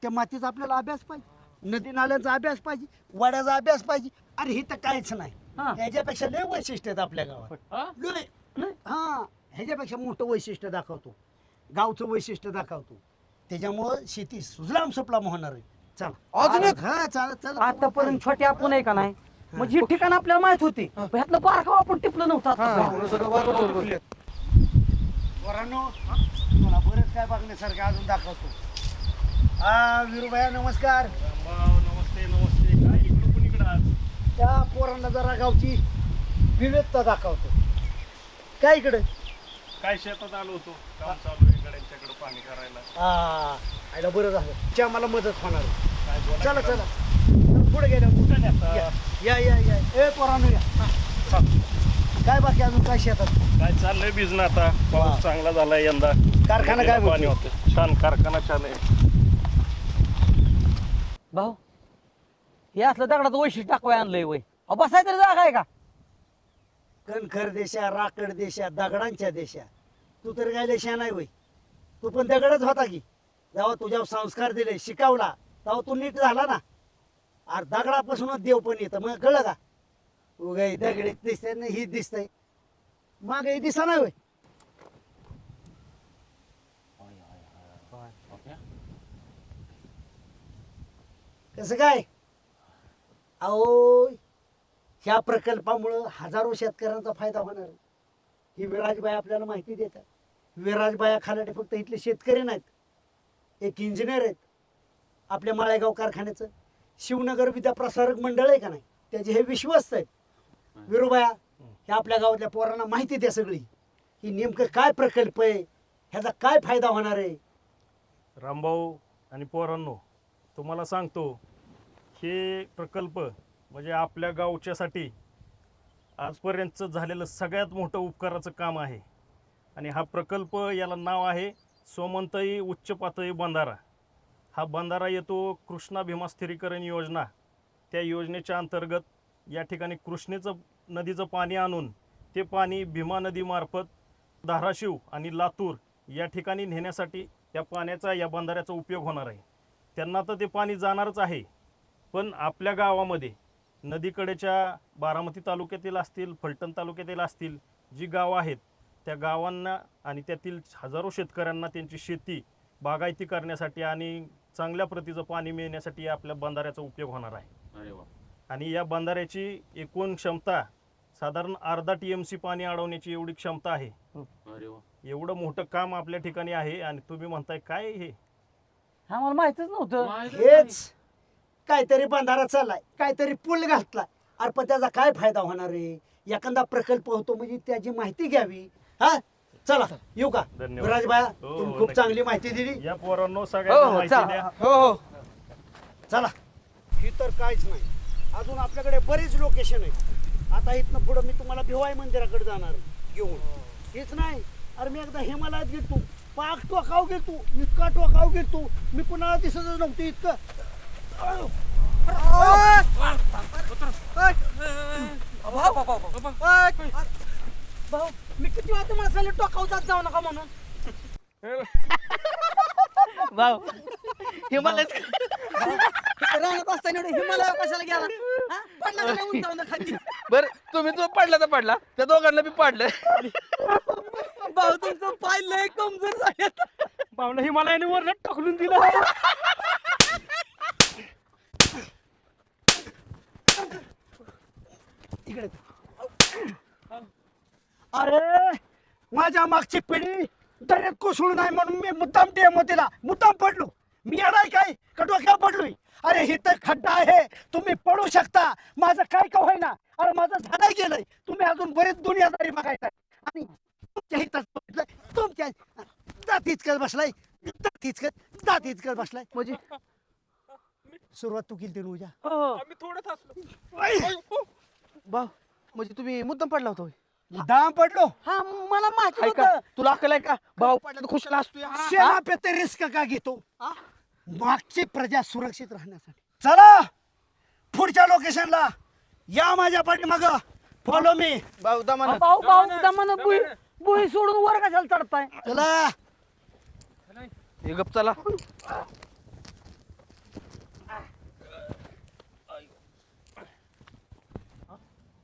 त्या मातीचा आपल्याला अभ्यास पाहिजे. नदी नाल्यांचा अभ्यास पाहिजे, वाड्याचा अभ्यास पाहिजे. अरे हे तर काहीच नाही. ह्याच्यापेक्षा लय वैशिष्ट्य आहेत आपल्या गावात. लय. हा, ह्याच्यापेक्षा मोठं वैशिष्ट्य दाखवतो, गावचं वैशिष्ट्य दाखवतो. त्याच्यामुळं शेती सुजलाम सुफलाम होणार आहे. चला
अजून एक?
हा, चला.
आतापर्यंत छोटे आपण आहे का नाही, म्हणजे ही ठिकाण आपल्याला माहित होती, पण ह्यातलं बारकाव आपण टिपलं नव्हतं आतापर्यंत.
पोरांनो, तुम्हाला बरंच काय बघण्यासारखं अजून दाखवतो. हा विरुबाया, नमस्कार.
नमस्ते नमस्ते. काय इकडं पण इकडं आज?
त्या पोरांना जरा गावची विविधता दाखवतो. काय इकडं?
काय शेतात आलो होतो, काम चालू आहे गड्यांच्याकडे पाणी करायला.
हा, आयला बरं झालं, त्या मला मदत होणार आहे.
काय बोला
चला
की
चला पुढे गेल्या.
कुठं नेता?
या या या. ए पोरांनो या. काय बाकी अजून काय शेतात?
काय चाललंय बिझनेस आता? पाऊस चांगला झालाय यंदा.
कारखाना काय
पाणी
बोलतोय?
होतं. छान कारखाना, छान आहे.
भाऊ, हे असलं दगडाचं वैशिष्ट्य दाखवाय आणलंय वय. बसाय तरी जागा आहे का?
कणखर देशा, राकड देशा, दगडांच्या देशा. तू तर काय लेशा नाही वय. तू पण दगडच होता की. जेव्हा तुझ्यावर संस्कार दिले, शिकवला, तेव्हा तू नीट झाला ना. अरे दगडापासूनच देव पण येतं. मग कळलं का? उगा दगडीत दिसतंय ना, ही दिसतंय, माग हे दिसा नाही वय. कसं काय? अहो, ह्या प्रकल्पामुळं हजारो शेतकऱ्यांचा फायदा होणार आहे. ही विराजबाई आपल्याला माहिती देतात. विराजबाया खालाटे फक्त इथले शेतकरी नाहीत, एक इंजिनियर आहेत. आपल्या माळेगाव कारखान्याचं शिवनगर विद्याप्रसारक मंडळ आहे का नाही, त्याचे हे विश्वस्त आहेत. विरुबाया, हे आपल्या गावातल्या पोरांना माहिती द्या सगळी. ही नेमकं काय प्रकल्प आहे, ह्याचा काय फायदा होणार आहे.
रामभाऊ आणि पोरांनो, तुम्हाला सांगतो, हे प्रकल्प म्हणजे आपल्या गावच्यासाठी आजपर्यंतचं झालेलं सगळ्यात मोठं उपकाराचं काम आहे. आणि हा प्रकल्प, याला नाव आहे सोमंतई उच्च पातळी बंधारा. हा बंधारा येतो कृष्णा भीमा स्थिरीकरण योजना. त्या योजनेच्या अंतर्गत या ठिकाणी कृष्णेचं नदीचं पाणी आणून ते पाणी भीमा नदीमार्फत धाराशिव आणि लातूर या ठिकाणी नेण्यासाठी त्या पाण्याचा, या बंधाऱ्याचा उपयोग होणार आहे. त्यांना तर ते पाणी जाणारच आहे, पण आपल्या गावामध्ये नदीकडेच्या बारामती तालुक्यातील असतील, फलटण तालुक्यातील असतील जी गावं आहेत, त्या गावांना आणि त्यातील हजारो शेतकऱ्यांना त्यांची शेती बागायती करण्यासाठी आणि चांगल्या प्रतीचं पाणी मिळण्यासाठी आपल्या बंधाऱ्याचा उपयोग होणार आहे. आणि या बंधाऱ्याची एकूण क्षमता साधारण अर्धा TMC पाणी अडवण्याची एवढी क्षमता आहे. एवढं मोठं काम आपल्या ठिकाणी आहे आणि तुम्ही म्हणताय काय हे?
आम्हाला माहितच नव्हतं.
हेच काहीतरी बंधारा चाललाय, काहीतरी पूल घातलाय. अरे पण त्याचा काय फायदा होणार आहे? एखादा प्रकल्प होतो म्हणजे त्याची माहिती घ्यावी. हा, चला येऊ का?
धन्यवाद.
विराजबाया,
हो,
तुम्ही खूप
नक्की.
चांगली माहिती दिली.
या पोरांनो सगळ्यांना माहिती द्या.
हो हो, चला. ही तर काहीच नाही, अजून आपल्याकडे बरीच लोकेशन आहेत. आता इथनं पुढं मी तुम्हाला भिवाई मंदिराकडे जाणार घेऊन. हेच नाही, अरे मी एकदा हिमालयात गेलतो, पाक टोकाव गेलतो, इतका टोकाव गेलतो मी कुणाला दिसतच नव्हतं इतकं.
भाऊ मी किती वेळा तुम्हाला सांगितलं टोकाव जात जाऊ नका म्हणून. भाऊ हिमालयात राहत असताना एवढं हिमालय कशाला गेला? हा? पडला का नाही उंचावून खाली?
बर तुम्ही जो पडला तर पडला, त्या दोघांना बी पाडलं.
भाऊ तुमचं पाय लय कमजोर झाले.
भाऊला हिमालयाने वरनं टाकलून दिलं.
इकडे अरे माझ्या मागची पिढी दर्यात कोसळू नाही म्हणून मी मुद्दाम टेमतीला मुद्दाम पडलो. मी येणार काय का डोक्यावर पडलोय? अरे इथं खड्डा आहे, तुम्ही पडू शकता, माझं काय का होईना. अरे माझं झाडाय गेलंय, तुम्ही अजून बरेच दुनियादारी बघायचा आणि तुमच्या इथंच पडलंय, तुमच्या दातीच करत बसलाय, दातीच करत बसलाय. म्हणजे सुरुवात तू केली ते उद्या
आम्ही थोडं थांबलो.
भाऊ म्हणजे तुम्ही मुद्दाम पडला होता होय?
मुद्दाम पडलो.
हा मला माहिती
आहे का
होतं.
तुला अकल आहे का? भाऊ पडला तर खुशाला असतोय.
सेना पे ते रिस्क का घेतो? मागची प्रजा सुरक्षित राहण्यासाठी. चला पुढच्या लोकेशनला या, माझ्या पाठीमाग फॉलो मी.
भाऊ दमान
भाऊ भाऊ दमान बुई सोडून वर कशाला चढताय?
चला
हे गप चला.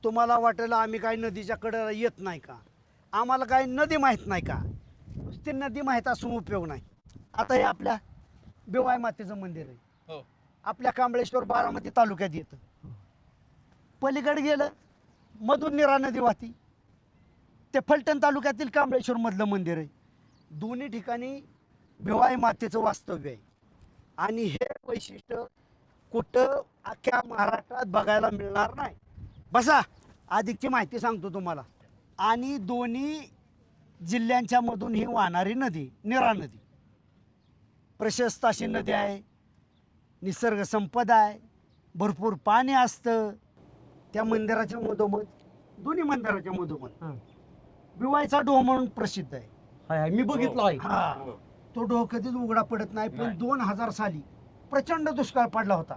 तुम्हाला वाटेल आम्ही काही नदीच्या कडेला येत नाही का? आम्हाला काही नदी माहीत नाही का? नुसती नदी माहीत असून उपयोग नाही. आता हे आपल्या बेवाई मातेचं मंदिर आहे, आपल्या कांबळेश्वर बारामती तालुक्यात येतं. पलीकडे गेलं मधून निरा नदी वाहती, ते फलटण तालुक्यातील कांबळेश्वर मधलं मंदिर आहे. दोन्ही ठिकाणी बेवाई मातेचं वास्तव्य आहे आणि हे वैशिष्ट्य कुठं अख्ख्या महाराष्ट्रात बघायला मिळणार नाही. बसा अधिकची माहिती सांगतो तुम्हाला. आणि दोन्ही जिल्ह्यांच्या मधून ही वाहणारी नदी निरा नदी, प्रशस्त अशी नदी आहे, निसर्ग संपदा आहे, भरपूर पाणी असतं. त्या मंदिराच्या मधोमध, दोन्ही मंदिराच्या मधोमध बिवायचा डोह म्हणून प्रसिद्ध आहे.
मी बघितलं आहे.
हा, तो डोह कधीच उघडा पडत नाही. पण 2000 साली प्रचंड दुष्काळ पडला होता,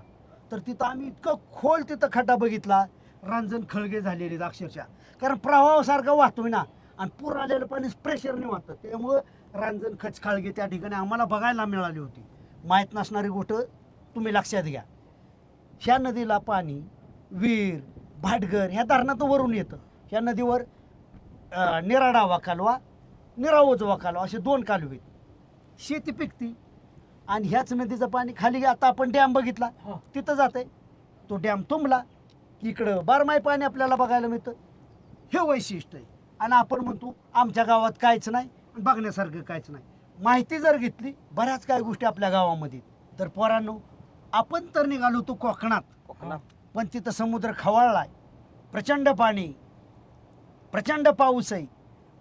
तर तिथं आम्ही इतकं खोल तिथं खड्डा बघितला, रांजण खळगे झालेले अक्षरशः. कारण प्रवाहासारखं वाहतोय ना, आणि पूर आलेलं पाणी प्रेशरने वाहतं, त्यामुळं रांजण खच खळगे त्या ठिकाणी आम्हाला बघायला मिळाली होती. माहीत नसणारी गोष्ट तुम्ही लक्षात घ्या. ह्या नदीला पाणी वीर, भाटघर ह्या धरणातून वरून येतं. ह्या नदीवर निरा डावा कालवा, निरा उजवा कालवा असे 2 कालवे. शेती पिकती आणि ह्याच नदीचं पाणी खाली आता आपण डॅम बघितला तिथं जात आहे. तो डॅम तुंबला इकडं बारमाही पाणी आपल्याला बघायला मिळतं. हे वैशिष्ट्य आहे. आणि आपण म्हणतो आमच्या गावात काहीच नाही, बघण्यासारखं काहीच नाही. माहिती जर घेतली बऱ्याच काही गोष्टी आपल्या गावामध्ये, तर पोरांनो आपण तर निघालो होतो कोकणात, पण तिथं समुद्र खवळलाय, प्रचंड पाणी, प्रचंड पाऊस आहे.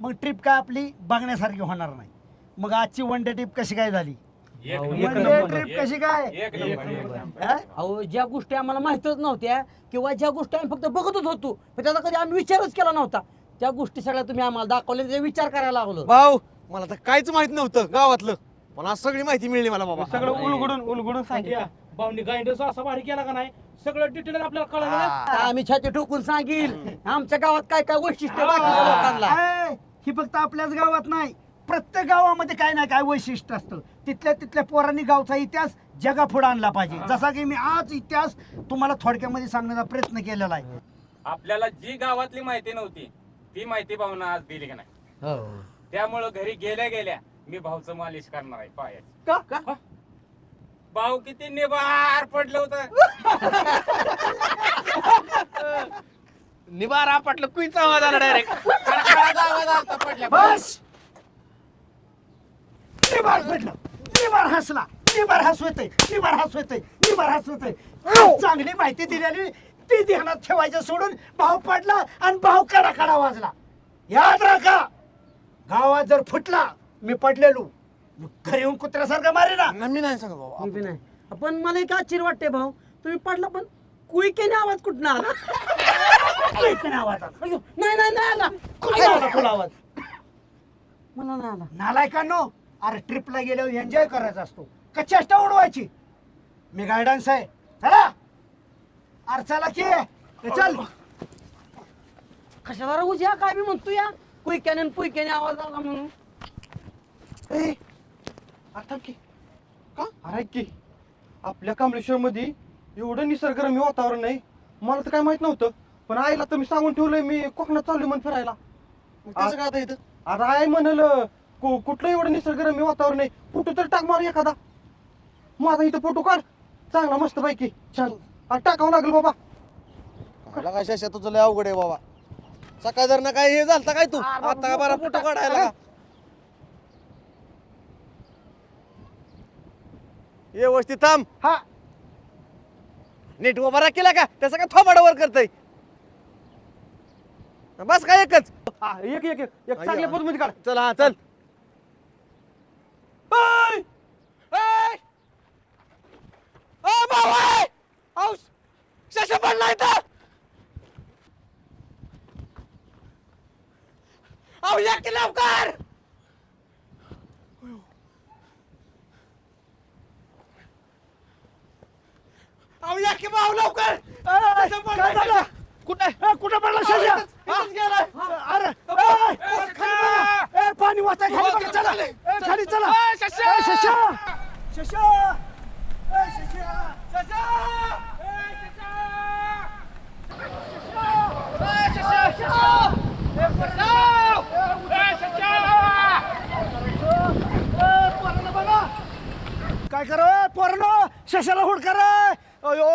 मग ट्रिप काय आपली बघण्यासारखी होणार नाही. मग आजची वन डे ट्रिप कशी काय झाली? वन डे ट्रिप कशी काय? हा?
अहो ज्या गोष्टी आम्हाला माहितच नव्हत्या किंवा ज्या गोष्टी आम्ही फक्त बघतच होतो पण त्याचा कधी आम्ही विचारच केला नव्हता, त्या गोष्टी सगळ्या तुम्ही आम्हाला दाखवल्या, त्याचा विचार करायला लागलो.
भाऊ मला तर काहीच माहित नव्हतं गावातलं, पण आज सगळी माहिती मिळली मला. बाबा
सगळं उलगडून सांगितलं. भाऊनी गायंडस असा भारी केला का नाही, सगळं डिटेल आपल्याला कळलं ना.
आता आम्ही छाती ठोकून सांगील आमच्या गावात काय काय वैशिष्ट्य बाकीच्या लोकांना.
आहे, ही फक्त आपल्याच गावात नाही, प्रत्येक गावामध्ये काय ना काय वैशिष्ट्य असतं. तिथल्या पोरांनी गावचा इतिहास जगापुढे आणला पाहिजे. जसा की मी आज इतिहास तुम्हाला थोडक्यामध्ये सांगण्याचा प्रयत्न केलेला आहे.
आपल्याला जी गावातली माहिती नव्हती ती माहिती भाऊनं आज दिली का नाही. त्यामुळं घरी गेल्या गेल्या मी भाऊचं मालिश करणार आहे पायाची. भाऊ किती निबार पडलं होतं. निबार आपटलं कुईचा आवाज आला डायरेक्ट.
बस निबार पडलं, निबार हसला, निबार हसवतय, निबार हसवतय, निबार हसवतय. चांगली माहिती दिलेली ती ध्यानात ठेवायचं सोडून भाऊ पडला आणि भाऊ कडा कडा वाजला. याद राखा, गावात जर फुटला मी पडलेलो घरी येऊन कुत्र्यासारखं मारे ना.
मी नाही सांगत भाऊ.
मी बी नाही. पण मला एक आश्चर्य वाटते भाऊ, तुम्ही पडला पण कुईकेने आवाज कुठं आला?
कुईकेने आवाज आला.
अय्यो, नाही नाही नाही आला.
कुठला आला तुला आवाज?
मला नाही आला.
नालायकांनो, अरे ट्रिपला गेल्यावर एन्जॉय करायचा असतो का चेष्टा उडवायची. मी गायडन्स आहे. चला अरे चला की चल.
कशाला रे उज्या काय बी म्हणतो या पुयक्याने आवाज आला म्हणून.
आता की का अरे की आपल्या कमलेश्वर मध्ये एवढं निसर्गरम्य वातावरण नाही. मला तर काय माहित नव्हतं, पण आईला तर मी सांगून ठेवलंय मी कोकणात चाललोय म्हणून फिरायला. कसं काय आता इथं आता आई म्हणाल कुठलं एवढं निसर्गरम्य वातावरण आहे, फोटो तर टाक मार एखादा. माझा इथं फोटो काढ चांगला मस्त पैकी छान. टाकावं लागेल बाबा.
काय शशा तुझं लय अवघड आहे बाबा. सकाळ जर ना काय हे झालं काय तू आता का बरा फोटो काढायला. व्यवस्थित थांब.
हा
नीट उभा केला का त्याचा काय थोबाडावर करतय. बस काय एकच.
एक एक एक चांगल्या पोज मध्ये काढ.
चल हा चल. शशा पडला इथं. अहो या की लवकर. अहो या की भाऊ लवकर.
काय झालं? कुठं पडला शशा? अरे खाली बघा. पाणी वाचाय खाली बघा. चला खाली चला. शशा शशा काय करावं पोरांनो. शशाला हुड करा. अयो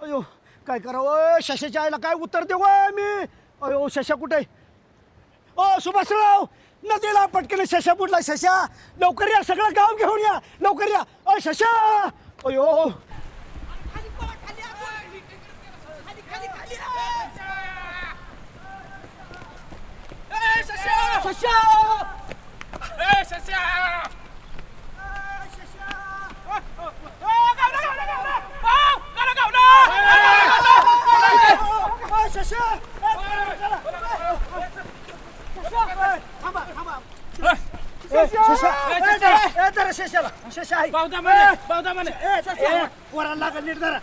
अयो काय करावं. शशाच्या आईला काय उत्तर देऊ मी. अयो शशा कुठे. ओ सुभाषराव नदीला पटकेले शशा बुडला. शशा लवकर या. सगळं गाव घेऊन या लवकर या. अ शशा अयो पोराला लागा नीट धरा.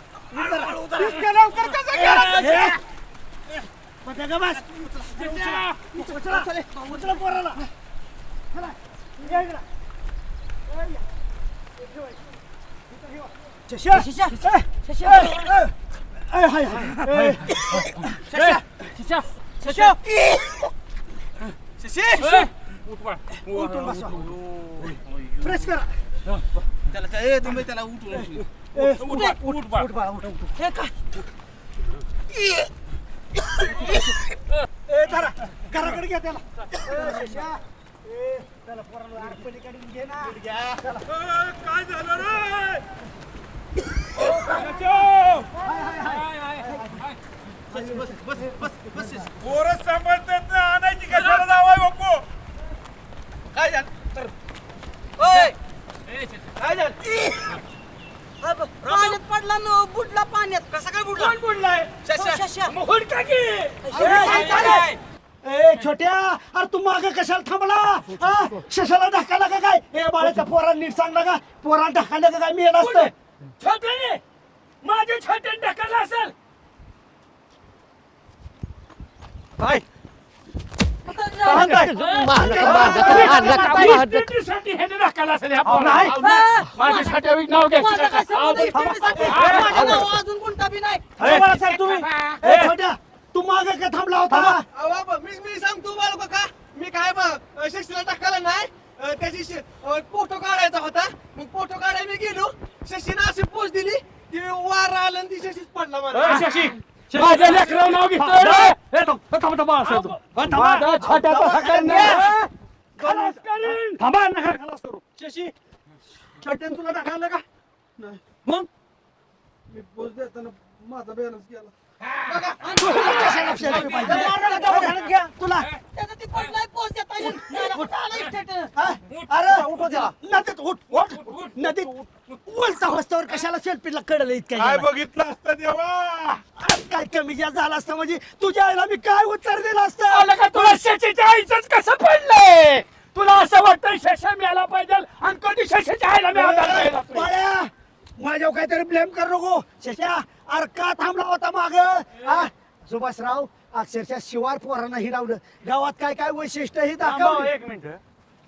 उचला पोराला. फ्रेश करा.
तुम्ही त्याला उठून
उठ बाळा उठ. धरा घराकडे घ्या त्याला. त्याला पोराला पलीकडून घे ना.
काय झालं रे? पोरं सांभाळतात ना, आणायची कशाला जावाय बापू.
काय झालं पाण्यात पडला न बुडला पाण्यात. कसं काय बुडला.
बुडलाय
शशा
ए छोट्या अरे तू माग कशाला थांबला. शशाला धक्का लागा काय. ए बाळाच्या पोराला नीट सांगला का. पोराला धक्का लागा काय. मी येणार असतं.
छोट्याने माझ्या छोट्याने ढकलला असेल.
काय
साठी ह्याने ढकलला असेल. माझ्या छोट्या नाव
अजून कोणता बी नाही.
बाळासाहेब तुम्ही ए छोट्या तू माग का थांबला होता.
मी सांगतो बाळू का मी काय बघ शशीला टाकायला नाही. त्याची फोटो काढायचा होता. मग फोटो काढायला मी गेलो. शशीने अशी पोच दिली ती वार आलं आणि ती शशीच पडला मला.
शशी माझ्या लेकरावर नाव
शशी छोट्यान तुला टाकायला का नाही. मग मी पोच देताना माझा बॅलन्स गेला.
तुला
त्याचं ती पडलाय पोच देता येईल. मला कुठं आलं स्टेटस.
अरे नदीत उठ नदीत बोलता वस्तावर कशाला सेल्फीला कडलं
काय
इतकं.
बघितलं असतं देवा.
काय कमी जास्त झालं असतं म्हणजे तुझ्या आईला मी काय उत्तर दिलं असतं.
तुला शशीच्या आईचंच कसं पडलंय.
तुला असं वाटतं शशा मिळाला पाहिजे आणि कधी शशाच्या आईला मिळाला
बाळ्या, माझ्यावर काहीतरी ब्लेम करू नको. शशा अरे का थांबला होता माग? सुभाषराव अक्षरशः शिवार पोरांना हिडावलं. गावात काय काय वैशिष्ट्य ही दाखवलं.
एक मिनिट,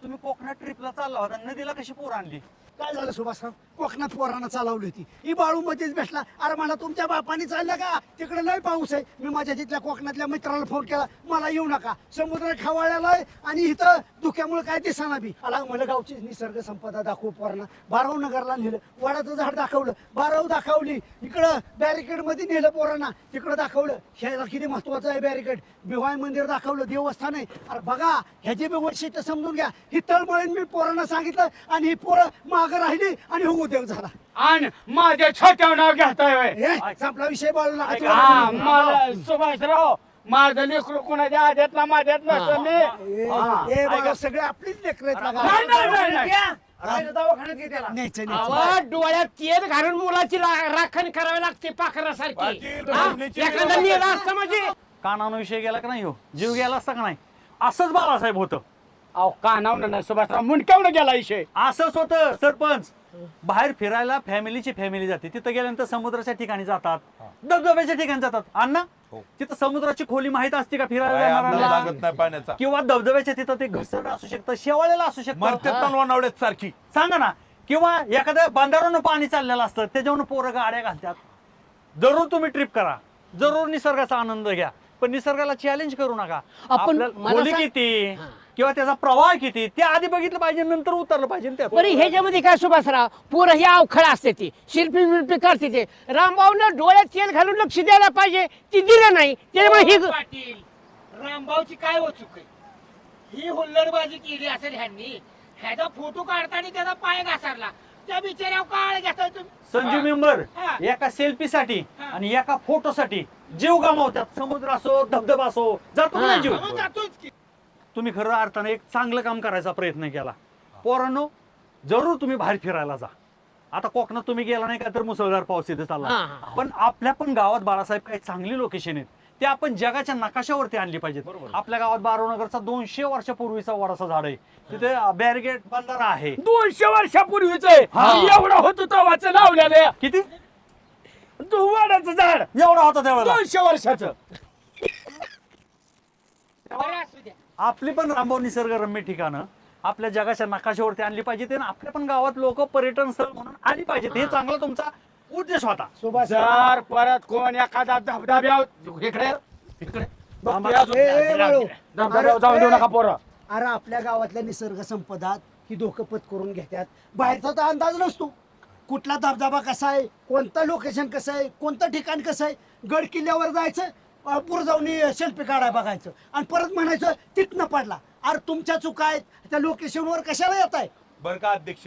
तुम्ही कोकणात ट्रिपला चालला होता, नदीला कशी पोर आणली?
काय झालं सुभाषराव? कोकणात पोरांना चालवली होती, ही बाळू मध्येच भेटला. अरे मला तुमच्या बापाने चाललं का? तिकडे लय पाऊस आहे. मी माझ्या तिथल्या कोकणातल्या मित्राला फोन केला, मला येऊ नका, समुद्र खवाळलेला आहे आणि इथं धुक्यामुळे काय दिसाना बी. आला मला गावची निसर्ग संपदा दाखवू पोरांना. बाराव नगरला नेलं, वडाचं झाड दाखवलं, बाराव दाखवली, इकडं बॅरिकेड मध्ये नेलं पोरांना, तिकडं दाखवलं ह्याला किती महत्वाचं आहे बॅरिकेड. भिवाई मंदिर दाखवलं, देवस्थान आहे. अरे बघा ह्याची बी वैशिष्ट्य समजून घ्या. ही तळमळीन मी पोरांना सांगितलं आणि ही पोरं मागं राहिली आणि हो उद्योग झाला.
आणि माझ्या छोट्यावर नाव घेताय.
संपला विषय बाळू
हा
नका.
मला सुभाषराव माझं लेकरू कोणाच्या आद्यात ना माझ्यात नसतं मी.
ए बाळा, सगळे आपलीच लेकरं आहेत लागा.
नाही, नाही, नाही, नाही.
दवाखान्यात घे त्याला. न्यायचं, न्यायचं.
अहो, डोळ्यात तेल घालून मुलाची राखण करावी लागते पाखरासारखी.
बाकी
हा?
रमणीची
एखादा नेला असतं म्हणजे
कानानं विषय गेला का नाही हो? जीव गेला असता का नाही? असंच बाळासाहेब होतं.
अहो का नाव नाही सुभाषराव मुंडकावून गेला विषय.
असंच होतं सरपंच. बाहेर फिरायला फॅमिलीची फॅमिली जाते, तिथं गेल्यानंतर समुद्राच्या ठिकाणी जातात, धबधब्याच्या ठिकाणी जातात. अण्णा तिथं समुद्राची खोली माहित असते का फिरायला
काय अंदाज
जाणाऱ्याला?
लागत नाही पाण्याचा.
किंवा धबधब्याच्या तिथं ते घसरट असू शकतं, शेवाळेला असू शकतं.
मरतात लोणावळ्यात सारखी.
सांगा ना. किंवा एखाद्या बांधारानं पाणी चाललेलं असतं, त्याच्यावरून पोरं गाड्या घालतात. जरूर तुम्ही ट्रिप करा, जरूर निसर्गाचा आनंद घ्या, पण निसर्गाला चॅलेंज करू नका. आपल्याला
मला
खोली
सांग-
किती किंवा त्याचा प्रवाह किती ते आधी बघितलं पाहिजे, नंतर उतरलं पाहिजे त्यात.
बरं ह्याच्यामध्ये काय सुभाषराव पोरं ही अवखळ असते ती शिल्पी बिल्पी करते ते. रामभाऊनं डोळ्यात तेल घालून लक्ष द्यायला पाहिजे, ती दिलं नाही त्यामुळे ही
पाटील रामभाऊची काय हो चुक आहे? ही हुल्लडबाजी केली असेल ह्यांनी. ह्याचा फोटो काढताना त्याचा पाय घासरला, त्या बिचाऱ्यावर काळ घेताय तुम्ही.
संजू मेंबर
हा.
एका सेल्फीसाठी आणि एका फोटोसाठी जीव गमावतात. समुद्र असो, धबधबा असो, जातो का नाही जीव?
मग जातोच की.
तुम्ही खरं अर्थाने एक चांगलं काम करायचा प्रयत्न केला. पोरांनो जरूर तुम्ही बाहेर फिरायला जा. आता कोकणात तुम्ही गेला नाही का तर मुसळधार पाऊस इथे चालला, पण आपल्या पण गावात बाळासाहेब काही चांगली लोकेशन आहेत, ते आपण जगाच्या नकाशावरती आणली पाहिजेत. आपल्या गावात बारावनगरचा 200 वर्षापूर्वीचा वडाचा झाड आहे, तिथे बॅरिगेट बंधारा आहे.
200 वर्षापूर्वीच एवढं होतं तेव्हाच लावलेलं.
किती
तू वडाचं झाड
एवढा होता त्यावेळेला?
200 वर्षाचं.
आपली पण रामभाऊ निसर्गरम्य ठिकाणं आपल्या जगाच्या नकाशावरती आणली पाहिजे, ते आपल्या पण गावात लोक पर्यटन स्थळ म्हणून आली पाहिजेत. हे चांगला तुमचा उद्देश होता.
जर परत कोण एखादा धबधब्यावर इकडे इकडे धबधब्यावर जाऊन देऊ नका पोरं.
अरे आपल्या गावातल्या निसर्ग संपदात ही धोकं पत्करून घेतात. बाहेरचा तर अंदाज नसतो, कुठला धबधबा कसा आहे, कोणतं लोकेशन कसं आहे, कोणतं ठिकाण कसं आहे. गड किल्ल्यावर जायचं, पुढे जाऊन सेल्फी काढाय बघायचं आणि परत म्हणायचं तिथनं पडला. अरे तुमच्या चुका आहेत, त्या लोकेशनवर कशाला येत आहे?
बरं का अध्यक्ष,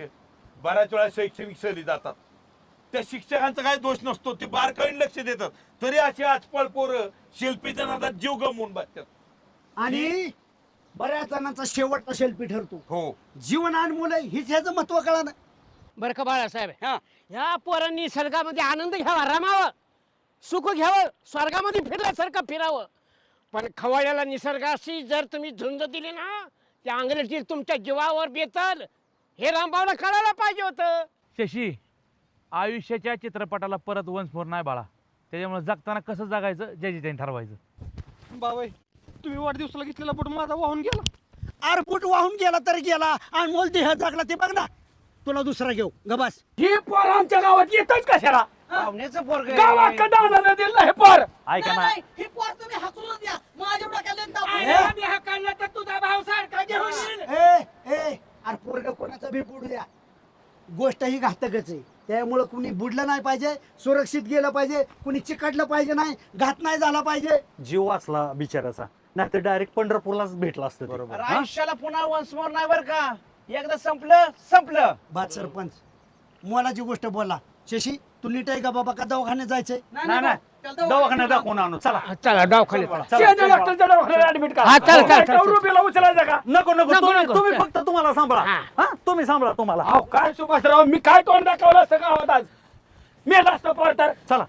बऱ्याच वेळा शैक्षणिक सहली जातात, त्या शिक्षकांचा काही दोष नसतो, ते बारकाईने लक्ष देतात, तरी अशी आजपळ पोरं शिल्पीच्या नादात जीव गमवून बसतात.
आणि बऱ्याच जणांचा शेवटचा सेल्फी ठरतो.
हो,
जीवन अनमोल आहे, हीच ह्याचं महत्व कळा ना.
बरं का बाळासाहेब, ह्या पोरांनी निसर्गामध्ये आनंद घ्यावा, रमावं, सुख घ्यावं, स्वर्गामध्ये फिरल्यासारखं फिरावं. पण खवळ्याला निसर्गाशी जर तुम्ही झुंज दिली ना, त्या अंग्रेजी तुमच्या जीवावर बेतल. हे रामभाऊला कळायला पाहिजे होतं.
शशी, आयुष्याच्या चित्रपटाला परत वन्स मोर नाही बाळा, त्याच्यामुळे जगताना कसं जगायचं ज्याची त्याने ठरवायचं.
बाबाई तुम्ही वाढदिवसाला घेतलेला फोटो माझा वाहून गेला.
अरे फूट वाहून गेला तर गेला, अनमोल देह जगला ते बघ ना. तुला दुसरा घेऊ गबास.
ही पोर आमच्या गावात येतच कशाला?
पाहुण्याचं पोरग
गावात का दानाला दिलं हे पोर?
ऐका ना,
ही पोर तुम्ही हाकलून द्या, माझ्या डोक्याला एक दाब.
अरे, आम्ही हाकायला तर तुझा भाऊ सारखा घेऊन येईल.
अरे पोरग कोणाचा बी बुडू द्या, गोष्ट ही घातकच आहे. त्यामुळं कुणी बुडलं नाही पाहिजे, सुरक्षित गेलं पाहिजे, कुणी चिकटलं पाहिजे नाही, घात नाही झाला पाहिजे.
जीव वाचला बिचाराचा, नाही तर डायरेक्ट पंढरपूरलाच भेटला असतं. बरोबर.
आयुष्याला पुन्हा वन्स मोर नाही बरं का. एकदा संपलं संपलं.
बाद सरपंच मोलाची गोष्ट बोला. शशी तू नीट आहे का बाबा, का दवाखान्यात जायचंय?
नाही दवाखान्यात दाखवून आणू. चला
चला दवाखान्यात.
शेजारी डॉक्टरच्या दवाखान्यात ऍडमिट करा.
हा, चल, चल, चल.
रुपयाला उचलायचा का?
नको नको,
नको,
तुम्ही
नको.
तुम्ही फक्त तुम्हाला सांभाळा. हा, तुम्ही सांभाळा तुम्हाला.
अहो काय सुभाषराव, मी काय तोंड दाखवलं असतं गावात आज? मेला असतं पोर तर.
चला.